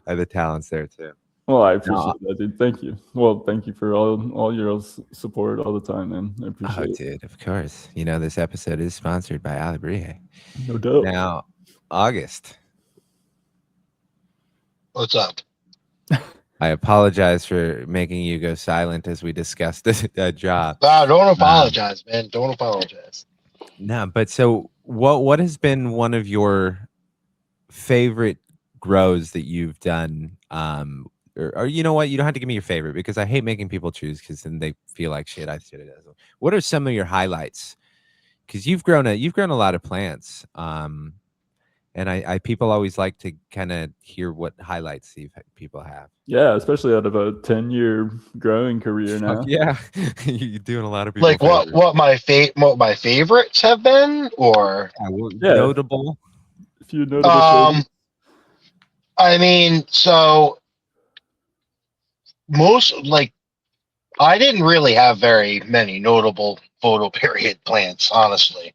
I have the talents there too. Well, I No, appreciate that, dude. Thank you. Well, thank you for all your support all the time, man. I oh, appreciate it. dude, of course. You know, this episode is sponsored by Alebrije. No doubt. Now, August, What's up? I apologize for making you go silent as we discussed a job. Don't apologize, man. Don't apologize. No, but so what has been one of your favorite grows that you've done? Or you know what? You don't have to give me your favorite because I hate making people choose because then they feel like shit. I should have done. What are some of your highlights? Because you've grown a lot of plants. And I people always like to kind of hear what highlights people have. Yeah, especially out of a 10-year growing career now. Fuck yeah, you're doing a lot of people. Like what my favorites have been, or notable. A few notable things. I mean, so I didn't really have very many notable photo period plants, honestly.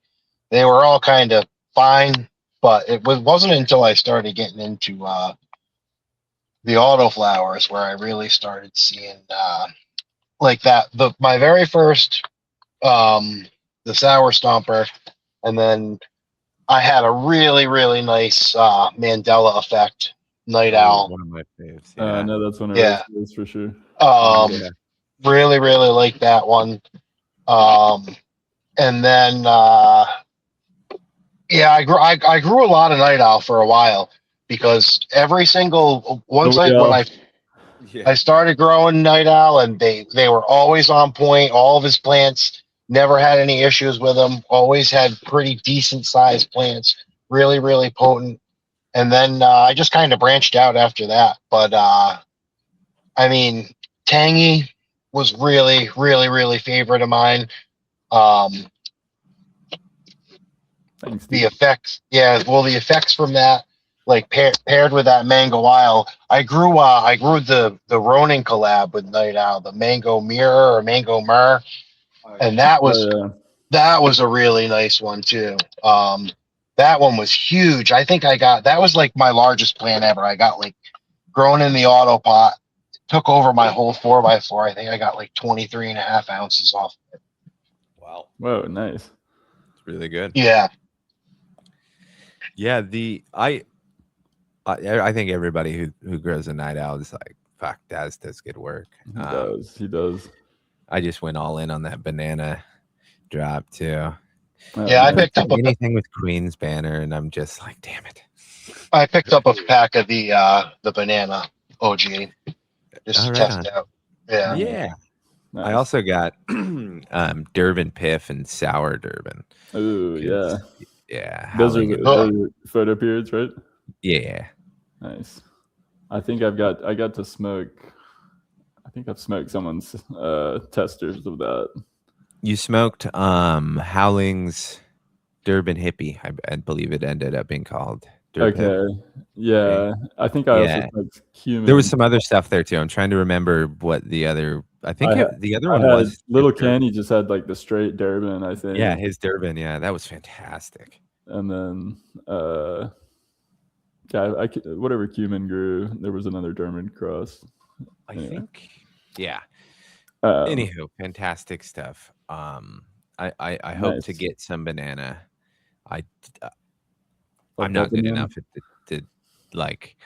They were all kind of fine, but it wasn't until I started getting into the autoflowers where I really started seeing like that. My very first the sour stomper, and then I had a really, really nice Mandela effect night owl. One of my faves. Yeah. No, that's one of Yeah. those for sure. Really, really like that one. And then yeah, I grew a lot of night owl for a while because every single when I started growing night owl, and they were always on point. All of his plants, never had any issues with them. Always had pretty decent sized plants. Really, really potent. And then I just kind of branched out after that. But I mean, Tangy was really, really, really favorite of mine. Thanks, the effects, the effects from that, like paired with that Mango Isle. I grew the Ronin collab with Night Owl, the Mango Mirror or Mango Myrrh, and that was a really nice one too. That one was huge. I think that was like my largest plant ever. I got like grown in the auto pot, took over my whole 4x4. I think I got like 23.5 ounces off of it. Wow. Whoa, nice. It's really good. Yeah. Yeah, I think everybody who grows a night owl is like, fuck, does good work. He does. I just went all in on that banana drop too. Yeah, I picked up anything with Queen's banner, and I'm just like, damn it. I picked up a pack of the banana OG just to test it out. Yeah. Yeah. Nice. I also got Durban Piff and Sour Durban. Oh yeah, Yeah, those are howling and Oh. those are photo periods, right? yeah. Nice. I think I got to smoke. I think I've smoked someone's testers of that. You smoked Howling's Durban Hippie, I believe it ended up being called. Durban. Okay. Yeah. I think I also Yeah. smoked cumin. There was some other stuff there too. I'm trying to remember what the other. I think the other one was Little his Durban. Kenny just had like the straight Durban, I think. Yeah, his Durban. Yeah, that was fantastic. And then yeah, whatever cumin grew, there was another Durban cross. I think. Yeah. Um, Anywho, fantastic stuff. I hope to Nice. get some banana. I'm Like not good banana. enough to like.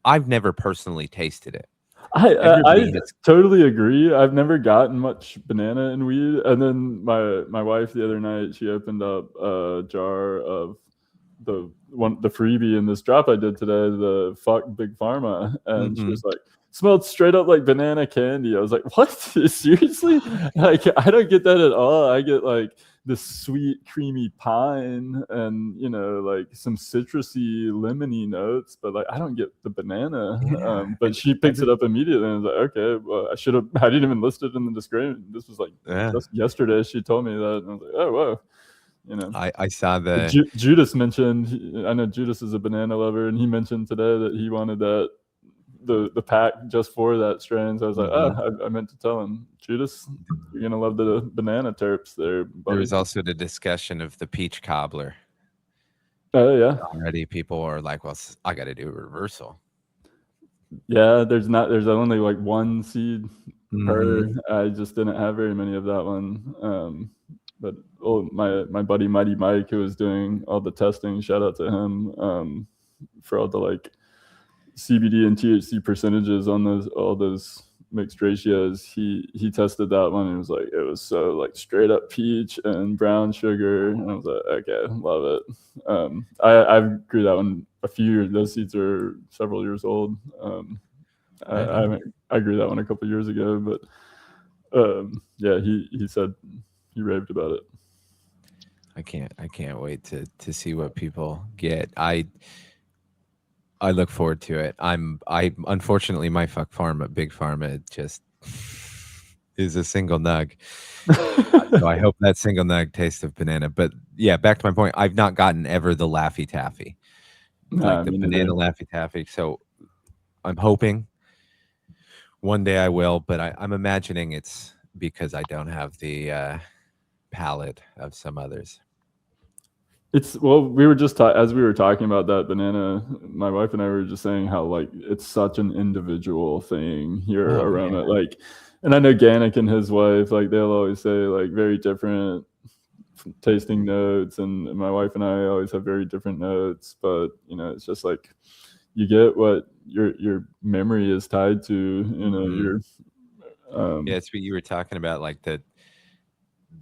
I've never personally tasted it. I Everybody has. totally agree. I've never gotten much banana in weed. And then my wife the other night, she opened up a jar of the freebie in this drop I did today, the fuck Big Pharma, and she was like, smelled straight up like banana candy. I was like, what? Seriously? Like, I don't get that at all. I get like the sweet, creamy pine and, you know, like some citrusy, lemony notes, but like I don't get the banana. Yeah. But she picks it up immediately and was like, okay, well, I didn't even list it in the description. This was like just yesterday she told me that, and I was like, oh, whoa. You know, I saw the Judas mentioned. I know Judas is a banana lover, and he mentioned today that he wanted the pack just for that strain. So I was like, oh, I meant to tell him, Judas, you're gonna love the banana terps there. Buddy. There was also the discussion of the peach cobbler. Oh yeah. Already people are like, well, I got to do a reversal. Yeah, there's only like one seed per. I just didn't have very many of that one. But my buddy Mighty Mike, who was doing all the testing, shout out to him for all the like CBD and THC percentages on all those mixed ratios. He tested that one and it was so like straight up peach and brown sugar, and I was like, okay, love it. I grew that one a few years. Those seeds are several years old. I grew that one a couple years ago, but yeah, he said he raved about it. I can't wait to see what people get. I look forward to it. I unfortunately my Big Pharma just is a single nug. So I hope that single nug tastes of banana. But yeah, back to my point, I've not gotten ever the Laffy Taffy. Like the banana Laffy Taffy. So I'm hoping one day I will, but I'm imagining it's because I don't have the palate of some others. We were just as we were talking about that banana, my wife and I were just saying how like it's such an individual thing here around it. Like, and I know Gannick and his wife, like they'll always say like very different tasting notes, and my wife and I always have very different notes, but you know, it's just like you get what your memory is tied to, you know, your yeah, it's what you were talking about, like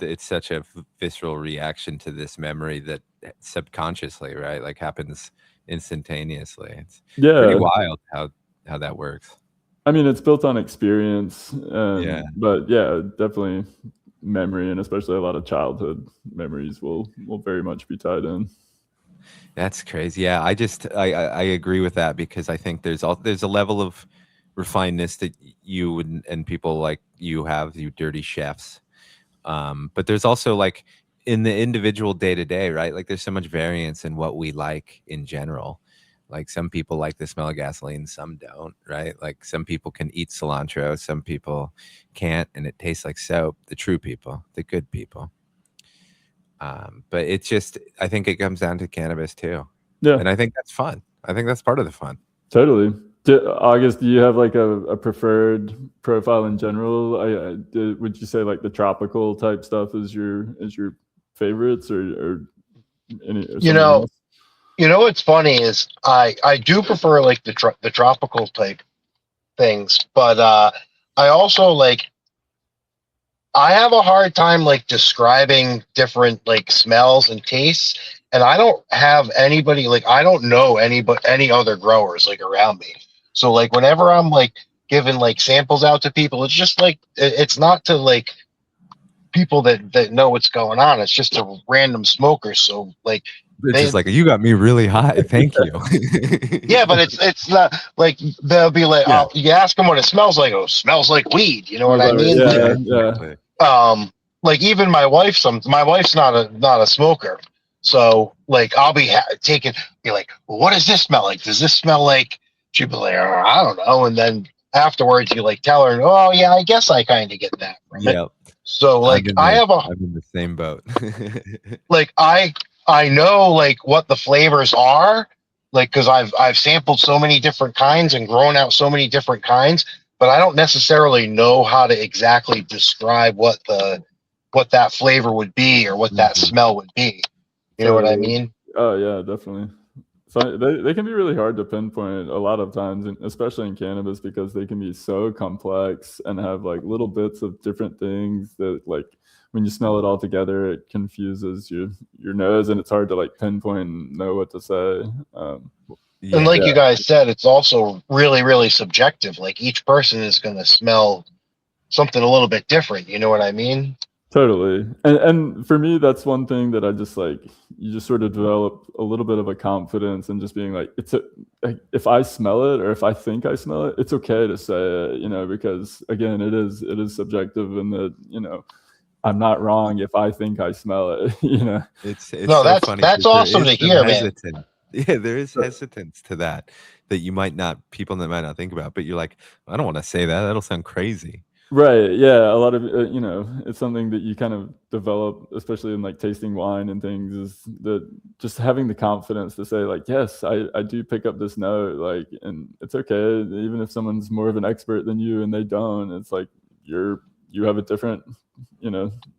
it's such a visceral reaction to this memory that subconsciously, right, like happens instantaneously. It's pretty wild how that works. I mean, it's built on experience, but yeah, definitely memory, and especially a lot of childhood memories will very much be tied in. That's crazy. Yeah, I agree with that, because I think there's a level of refinedness that you and people like you have, you dirty chefs. But there's also like in the individual day-to-day, right? Like there's so much variance in what we like in general. Like some people like the smell of gasoline, some don't, right? Like some people can eat cilantro, some people can't, and it tastes like soap. The true people, the good people. But it's just, I think it comes down to cannabis too. Yeah. And I think that's fun. I think that's part of the fun. Totally. August, do you have like a preferred profile in general? Would you say like the tropical type stuff is your favorites, or any? Or you know what's funny is I do prefer like the tropical type things, but I also like, I have a hard time like describing different like smells and tastes, and I don't have anybody, like I don't know any other growers like around me. So like whenever I'm like giving like samples out to people, it's just like it's not to like people that know what's going on. It's just a random smoker. So like It's they, just like, you got me really high. Thank you. yeah, but it's not like they'll be like, Yeah. oh, you ask them what it smells like. Oh, it smells like weed. You know what I Whatever. mean? Yeah, yeah. Exactly. Like even my wife's not a smoker. So like I'll be be like, well, what does this smell like? Does this smell like? She'd be like, oh, I don't know. And then afterwards, you like tell her, oh yeah, I guess I kind of get that from it. Yep. So I'm like in the same boat. like I know like what the flavors are, like because I've sampled so many different kinds and grown out so many different kinds, but I don't necessarily know how to exactly describe what that flavor would be or what that Mhm. smell would be. You know what I mean? Oh yeah, definitely. So they can be really hard to pinpoint a lot of times, especially in cannabis, because they can be so complex and have like little bits of different things that like when you smell it all together, it confuses your nose, and it's hard to like pinpoint and know what to say. And like Yeah. you guys said, it's also really, really subjective. Like each person is going to smell something a little bit different. You know what I mean? Totally. And for me, that's one thing that I just like, you just sort of develop a little bit of a confidence and just being like, like, if I smell it or if I think I smell it, it's okay to say it, because again, it is subjective, and that, I'm not wrong if I think I smell it, It's No, so funny that's 'cause there awesome is to some hear, man. Yeah, there is hesitance to that you might not people that might not think about, but you're like, I don't wanna say that. That'll sound crazy. Right. Yeah. A lot of, it's something that you kind of develop, especially in like tasting wine and things, is that just having the confidence to say, like, yes, I do pick up this note, like, and it's okay. Even if someone's more of an expert than you and they don't, it's like you have a different,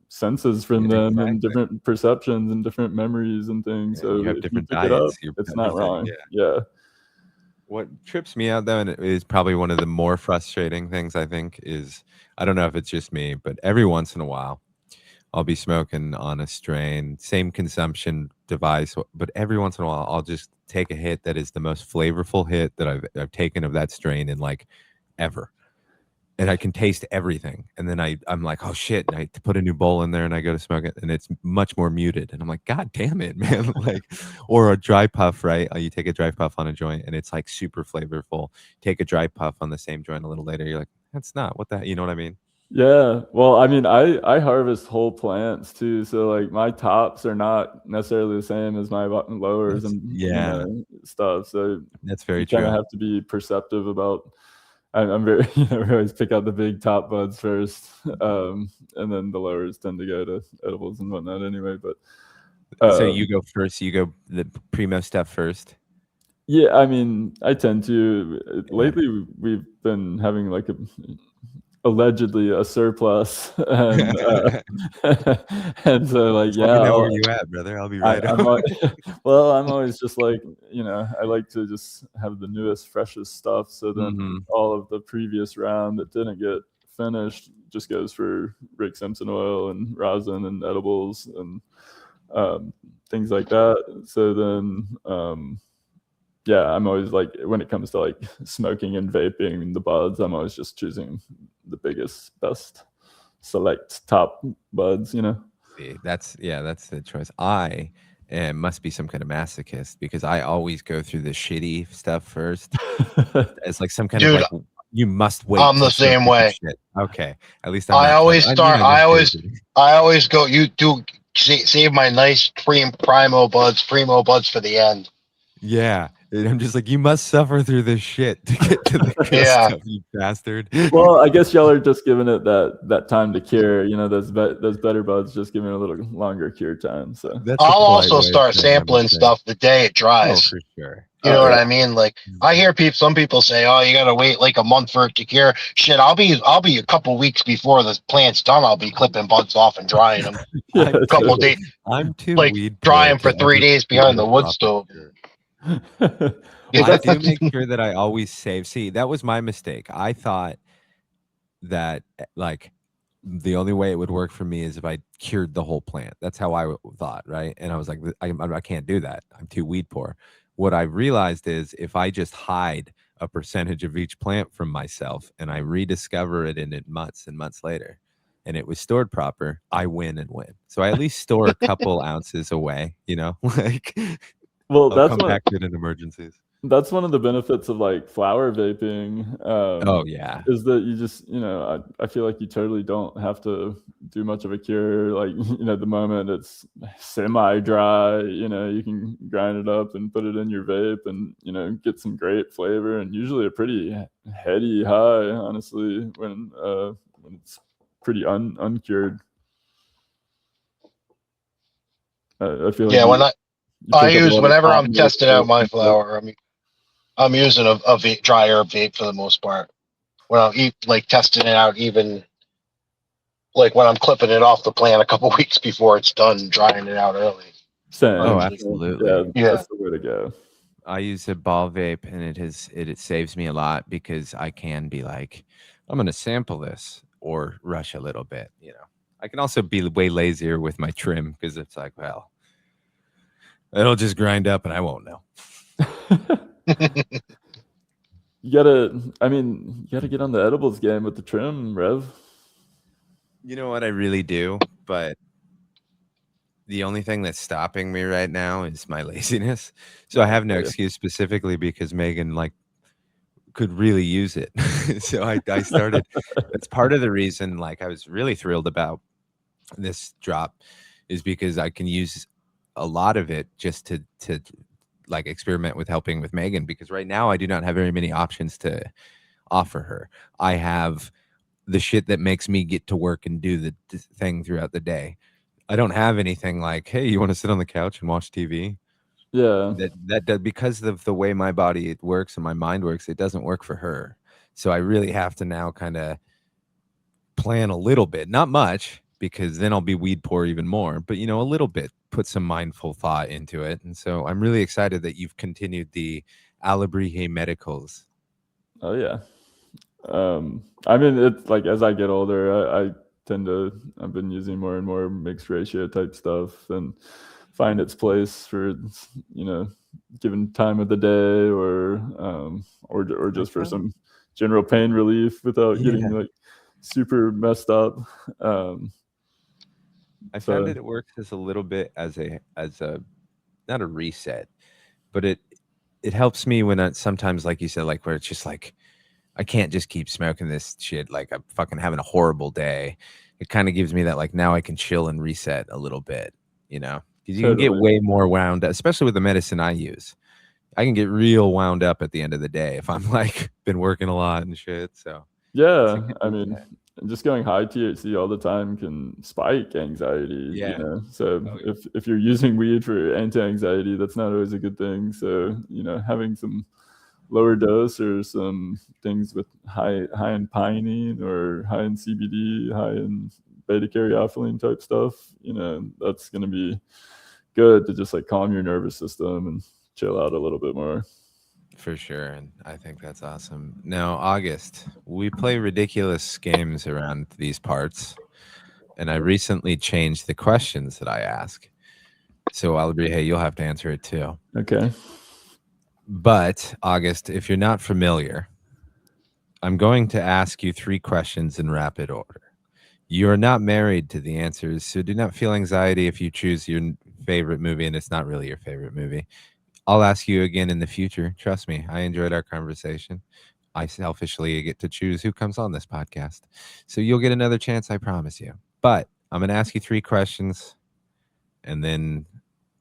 senses from Yeah, them and exactly. different perceptions and different memories and things. Yeah, you So have if you different pick it up, diets, you it's not everything, wrong. yeah. Yeah. What trips me out though, and it is probably one of the more frustrating things I think is, I don't know if it's just me, but every once in a while, I'll be smoking on a strain, same consumption device, but every once in a while, I'll just take a hit that is the most flavorful hit that I've taken of that strain in like ever. And I can taste everything. And then I'm like, oh shit. And I put a new bowl in there and I go to smoke it and it's much more muted. And I'm like, God damn it, man. Like, or a dry puff, right? You take a dry puff on a joint and it's like super flavorful. Take a dry puff on the same joint a little later. You're like, that's not what that, you know what I mean? Yeah. Well, I mean, I harvest whole plants too, so like my tops are not necessarily the same as my lowers That's, and yeah, stuff. So that's you very kind of true. have to be perceptive about. I'm very, we always pick out the big top buds first, and then the lowers tend to go to edibles and whatnot anyway. But So um, you go first, you go the primo stuff first. yeah, I mean, I tend to. Yeah. Lately, we've been having like allegedly a surplus, and and so like, Just let yeah, me know where you at, brother. I'll be right I'm over. well, I'm always just like, I like to just have the newest, freshest stuff. So then Mhm. all of the previous round that didn't get finished just goes for Rick Simpson oil and rosin and edibles and things like that. So then, yeah, I'm always like, when it comes to like smoking and vaping the buds, I'm always just choosing the biggest, best select top buds. See, that's the choice. I must be some kind of masochist because I always go through the shitty stuff first. It's like some kind of Dude, like, you must wait I'm the to start same with the way. shit. Okay, at least I'm I not clever. always I mean, start. I know crazy. I always go. You do save my nice primo buds for the end. Yeah, and I'm just like, you must suffer through this shit to get to the good Yeah. stuff, you bastard. Well, I guess y'all are just giving it that time to cure. Those better buds just giving it a little longer cure time. So. That's a I'll polite also way of start saying I'm sampling okay. stuff the day it Oh, dries. for sure. You know Oh what yeah. I mean? Like I hear some people say, "Oh, you gotta wait like a month for it to cure." Shit, I'll be a couple weeks before the plant's done. I'll be clipping buds off and drying them. Yeah. I'm Couple too days, I'm too like weed dry poor them for to 3 days give it behind a the wood proper stove. cure. Well, I that's do make sure that I always save. See, that was my mistake. I thought that like the only way it would work for me is if I cured the whole plant. That's how I thought, right? And I was like, I can't do that. I'm too weed poor. What I realized is if I just hide a percentage of each plant from myself and I rediscover it in it months and months later, and it was stored proper, I win and win. So I at least store a couple ounces away, like Well, I'll come back to it in emergencies. that's one of the benefits of like flower vaping. Oh yeah. Is that you just, I feel like you totally don't have to do much of a cure. Like, the moment it's semi-dry, you can grind it up and put it in your vape and, get some great flavor and usually a pretty heady high, honestly, when it's pretty uncured. I feel like Yeah, when you I pick up a use lot of whenever I'm cotton testing out my and stuff. flower, I'm using a vape, dry herb vape for the most part. When I'm like testing it out, even like when I'm clipping it off the plant a couple weeks before it's done, drying it out early. Same. Oh, Usually, absolutely. yeah. That's the way to go. I use a ball vape, and it saves me a lot because I can be like, I'm gonna sample this or rush a little bit. I can also be way lazier with my trim because it's like, well, it'll just grind up and I won't know. You gotta get on the edibles game with the trim, Rev. You know what I really do, but the only thing that's stopping me right now is my laziness. So I have no excuse, specifically because Megan could really use it. So I started. That's part of the reason. Like I was really thrilled about this drop, is because I can use a lot of it just to like experiment with helping with Megan, because right now I do not have very many options to offer her. I have the shit that makes me get to work and do the thing throughout the day. I don't have anything like, hey, you want to sit on the couch and watch TV? Yeah. That because of the way my body works and my mind works, it doesn't work for her. So I really have to now kind of plan a little bit, not much, because then I'll be weed poor even more, but a little bit, put some mindful thought into it. And so I'm really excited that you've continued the Alebrije medicals. Oh yeah. It's like as I get older, I tend to. I've been using more and more mixed ratio type stuff and find its place for given time of the day or just for some general pain relief without getting like super messed up. I found it works as a little bit as a not a reset, but it helps me when sometimes, like you said, like where it's just like I can't just keep smoking this shit. Like I'm fucking having a horrible day. It kind of gives me that like now I can chill and reset a little bit, because you can get way more wound up, especially with the medicine I use. I can get real wound up at the end of the day if I'm like been working a lot and shit. So yeah, just going high THC all the time can spike anxiety. So if you're using weed for anti-anxiety, that's not always a good thing. So having some lower dose or some things with high in pinene or high in CBD, high in beta caryophyllene type stuff, that's going to be good to just like calm your nervous system and chill out a little bit more. For sure. And I think that's awesome. Now, August, we play ridiculous games around these parts, and I recently changed the questions that I ask. So, Alebrije, you'll have to answer it too. Okay. But, August, if you're not familiar, I'm going to ask you 3 questions in rapid order. You are not married to the answers, so do not feel anxiety if you choose your favorite movie and it's not really your favorite movie. I'll ask you again in the future. Trust me, I enjoyed our conversation. I selfishly get to choose who comes on this podcast. So you'll get another chance, I promise you. But I'm going to ask you 3 questions, and then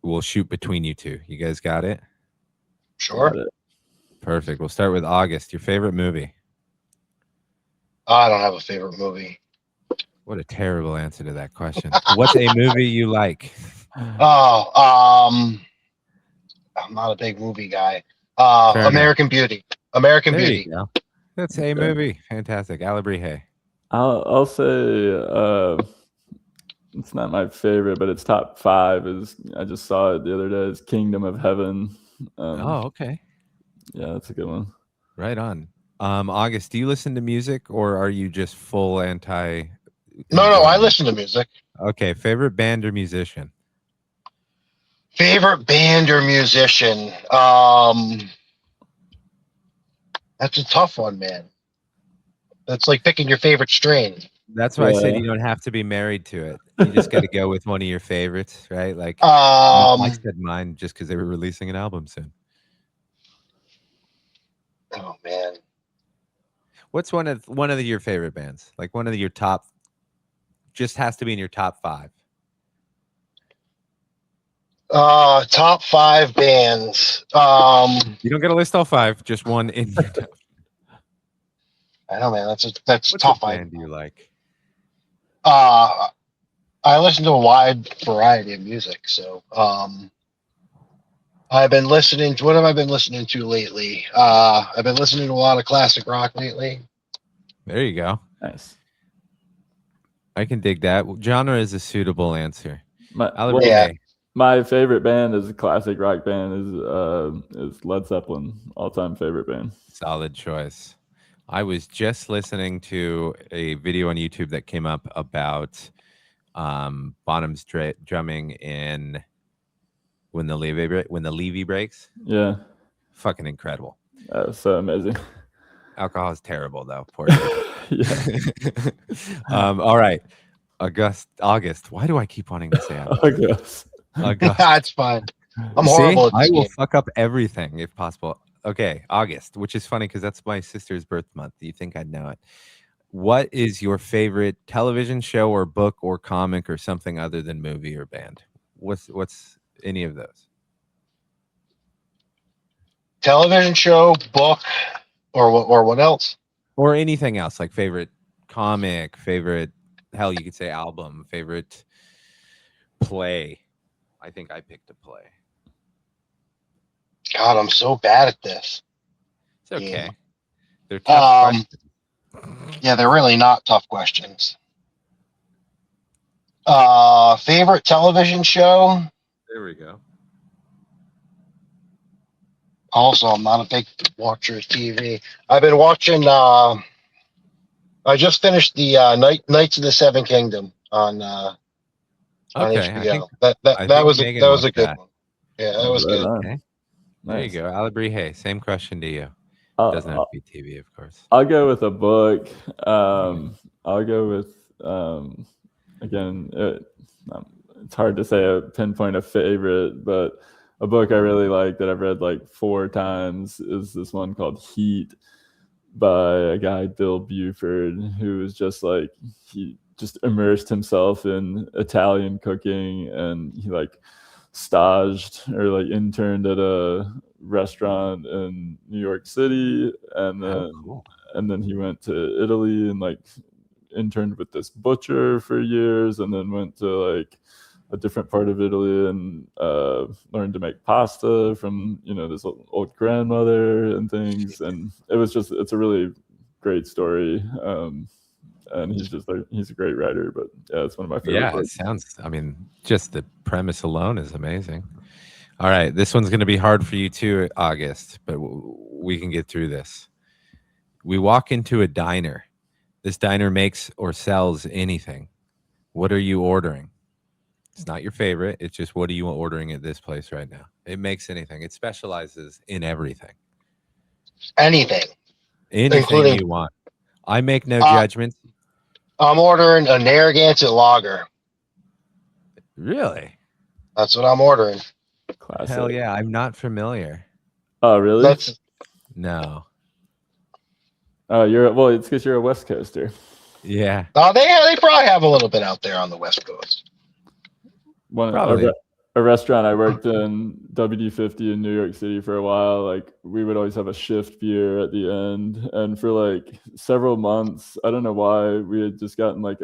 we'll shoot between you two. You guys got it? Sure. Got it. Perfect. We'll start with August. Your favorite movie? I don't have a favorite movie. What a terrible answer to that question. What's a movie you like? I'm not a big movie guy. American Beauty. American There Beauty. you go. That's a movie. Fantastic. Alebrije. I'll say it's not my favorite, but it's top 5. I just saw it the other day. Is Kingdom of Heaven. Okay. Yeah, that's a good one. Right on. August, do you listen to music, or are you just full anti? No, I listen to music. Okay, favorite band or musician? Favorite band or musician? That's a tough one, man. That's like picking your favorite strain. That's why I said Yeah. you don't have to be married to it. You just got to go with one of your favorites, right? Like I said mine just because they were releasing an album soon. Oh man. What's one of your favorite bands? Like one of your top, just has to be in your top 5. Top 5 bands. You don't got to list all 5, just one in your top. I know, man. That's What top 5. band do you like? I listen to a wide variety of music, so I've been listening to what have I been listening to lately? I've been listening to a lot of classic rock lately. There you go. Nice. I can dig that. Genre is a suitable answer. Yeah. My favorite band is a classic rock band is Led Zeppelin, all-time favorite band. Solid choice. I was just listening to a video on YouTube that came up about Bonham's drumming in when the Levy breaks. Yeah. Fucking incredible. So amazing. Alcohol is terrible though. Poor kid. All right. August. Why do I keep wanting to say August? August. That's fine. I'm horrible at this I will game. fuck up everything if possible. Okay, August, which is funny because that's my sister's birth month. You think I'd know it? What is your favorite television show or book or comic or something other than movie or band? What's any of those? Television show, book, or what else? Or anything else, like favorite comic, favorite, hell, you could say album, favorite play. I think I picked a play. God, I'm so bad at this. It's okay. Yeah. They're tough questions. Yeah, they're really not tough questions. Favorite television show? There we go. Also, I'm not a big watcher of TV. I've been watching. I just finished the Knights of the Seven Kingdom on HBO. That was a good one. Yeah, that was good. Okay. There you go, Alebrije. Same question to you. Doesn't have to be TV, of course. I'll go with a book. I'll go with again. It's hard to say pinpoint a favorite, but a book I really like that I've read like 4 times is this one called Heat by a guy, Bill Buford, who was just like, he just immersed himself in Italian cooking, and he like staged or like interned at a restaurant in New York City, and then he went to Italy and like interned with this butcher for years, and then went to like a different part of Italy and learned to make pasta from this old grandmother and things. And it's a really great story. And he's a great writer. But yeah, it's one of my favorite books. It sounds, just the premise alone is amazing. All right, this one's going to be hard for you too, August, but we can get through this. We walk into a diner. This diner makes or sells anything. What are you ordering? It's not your favorite. It's just, what are you ordering at this place right now? It makes anything. It specializes in everything. Anything Including you want. I make no judgments. I'm ordering a Narragansett lager. Really? That's what I'm ordering. Classic. Hell yeah, I'm not familiar. Oh, really? No. Oh, it's because you're a West Coaster. Yeah. Oh, they probably have a little bit out there on the West Coast. A restaurant I worked in, WD-50 in New York City for a while, like we would always have a shift beer at the end, and for like several months, I don't know why, we had just gotten like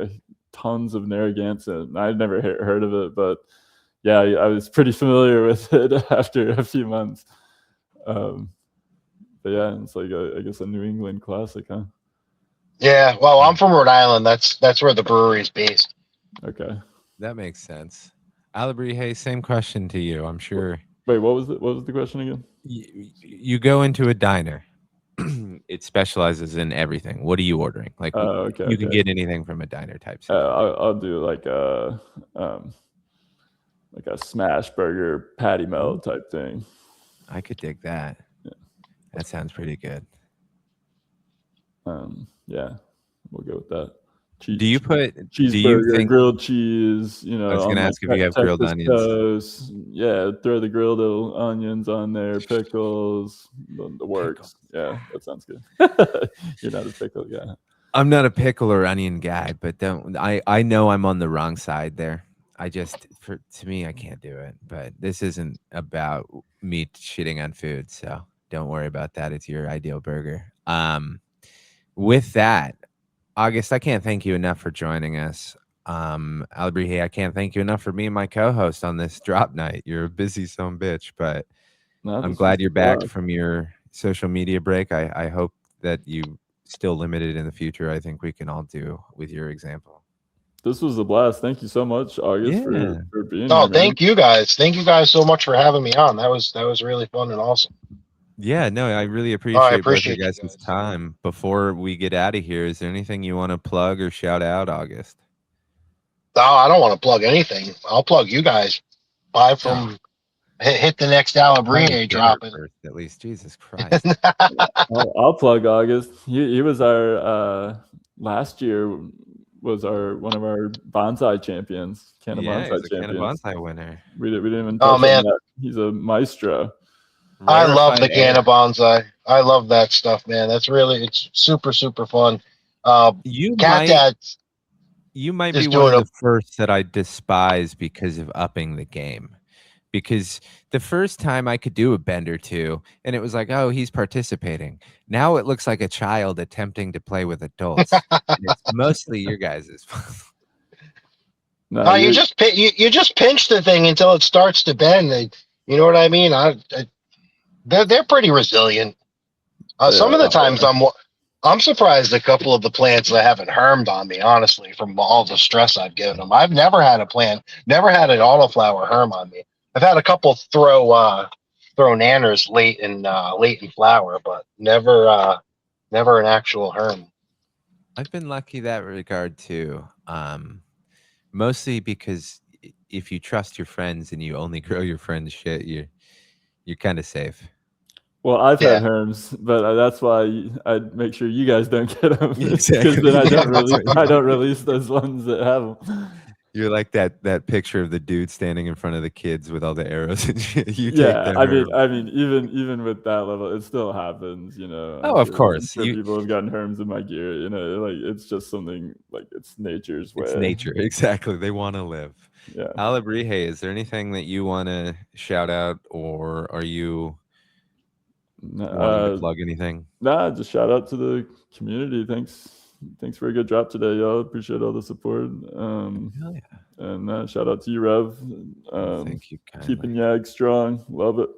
tons of Narragansett. I'd never heard of it, but yeah, I was pretty familiar with it after a few months. But yeah, it's like I guess a New England classic, huh? Yeah, well, I'm from Rhode Island. That's where the brewery is based. Okay, that makes sense. Alebrije, same question to you, I'm sure. Wait, what was the question again? You go into a diner. It specializes in everything. What are you ordering? Like, you can get anything from a diner type. I'll do like a smash burger patty melt type thing. I could dig that. Yeah. That sounds pretty good. Yeah, we'll go with that. Do you cheeseburger, think? grilled cheese, you I know, was on gonna like ask if you have grilled Texas onions. toast. Yeah, throw the grilled onions on there, pickles, the works. Yeah, that sounds good. You're not a pickle guy. I'm not a pickle or onion guy, but I know I'm on the wrong side there. To me, I can't do it. But this isn't about me shitting on food, so don't worry about that. It's your ideal burger. With that, August, I can't thank you enough for joining us. Alebrije, I can't thank you enough for being my co-host on this drop night. You're a busy son bitch, but No, I'm this was glad you're a back blast. from your social media break. I hope that you still limited in the future. I think we can all do with your example. This was a blast. Thank you so much, August, Yeah. for being Oh, here, man. thank you guys. Thank you guys so much for having me on. That was really fun and awesome. Yeah, no, I really I appreciate both your appreciate you guys' guys. time. Before we get out of here, is there anything you want to plug or shout out, August? Oh, I don't want to plug anything. I'll plug you guys. Buy from hit the next Alebrije drop. First, at least. Jesus Christ. I'll plug August. He was our last year was one of our bonsai champions, Canna Yeah, bonsai he's a Canna champions. bonsai winner. We didn't even Oh touch on man, that. He's a maestro. I love Rarefied the air. Canna bonsai. I love that stuff, man. It's super fun. You Cat might Dad you might be is one doing of a the first that I despise because of upping the game. Because the first time I could do a bend or two, and it was like, oh, he's participating. Now it looks like a child attempting to play with adults. And it's mostly your guys' fault. No, you just pinch the thing until it starts to bend. You know what I mean? They're pretty resilient. Some of the times I'm surprised a couple of the plants that haven't hermed on me, honestly, from all the stress I've given them. I've never had a plant, never had an autoflower herm on me. I've had a couple throw nanners late in flower, but never an actual herm. I've been lucky that regard too. Mostly because if you trust your friends and you only grow your friends' shit, you're kind of safe. Well, I've Yeah. had herms, but that's why I make sure you guys don't get them Exactly. because then Yeah, that's what you I don't do. release those ones that have them. You're like that picture of the dude standing in front of the kids with all the arrows and shit. You take Yeah, their I mean, even with that level, it still happens. You know, Oh, of I'm course. sure people have gotten herms in my gear. You know, like it's just something like it's nature's way. It's nature. Exactly. They want to live. Yeah. Alebrije, is there anything that you want to shout out, or are you wanting to plug anything? Nah, just shout out to the community. Thanks for a good drop today, y'all. Appreciate all the support. Hell yeah. And shout out to you, Rev. Thank you kindly. Keeping Yag strong. Love it.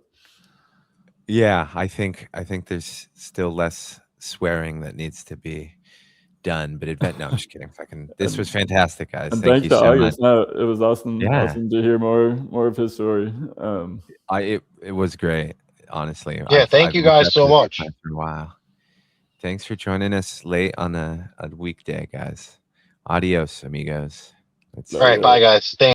Yeah, I think there's still less swearing that needs to be done, but no, I'm just kidding. This was fantastic, guys. And Thank you to so much. August. No, it was awesome. Yeah. Awesome to hear more of his story. It was great, honestly. Yeah, thank you guys so much. For a while. Thanks for joining us late on a weekday, guys. Adios, amigos. All right, bye, guys. Thanks.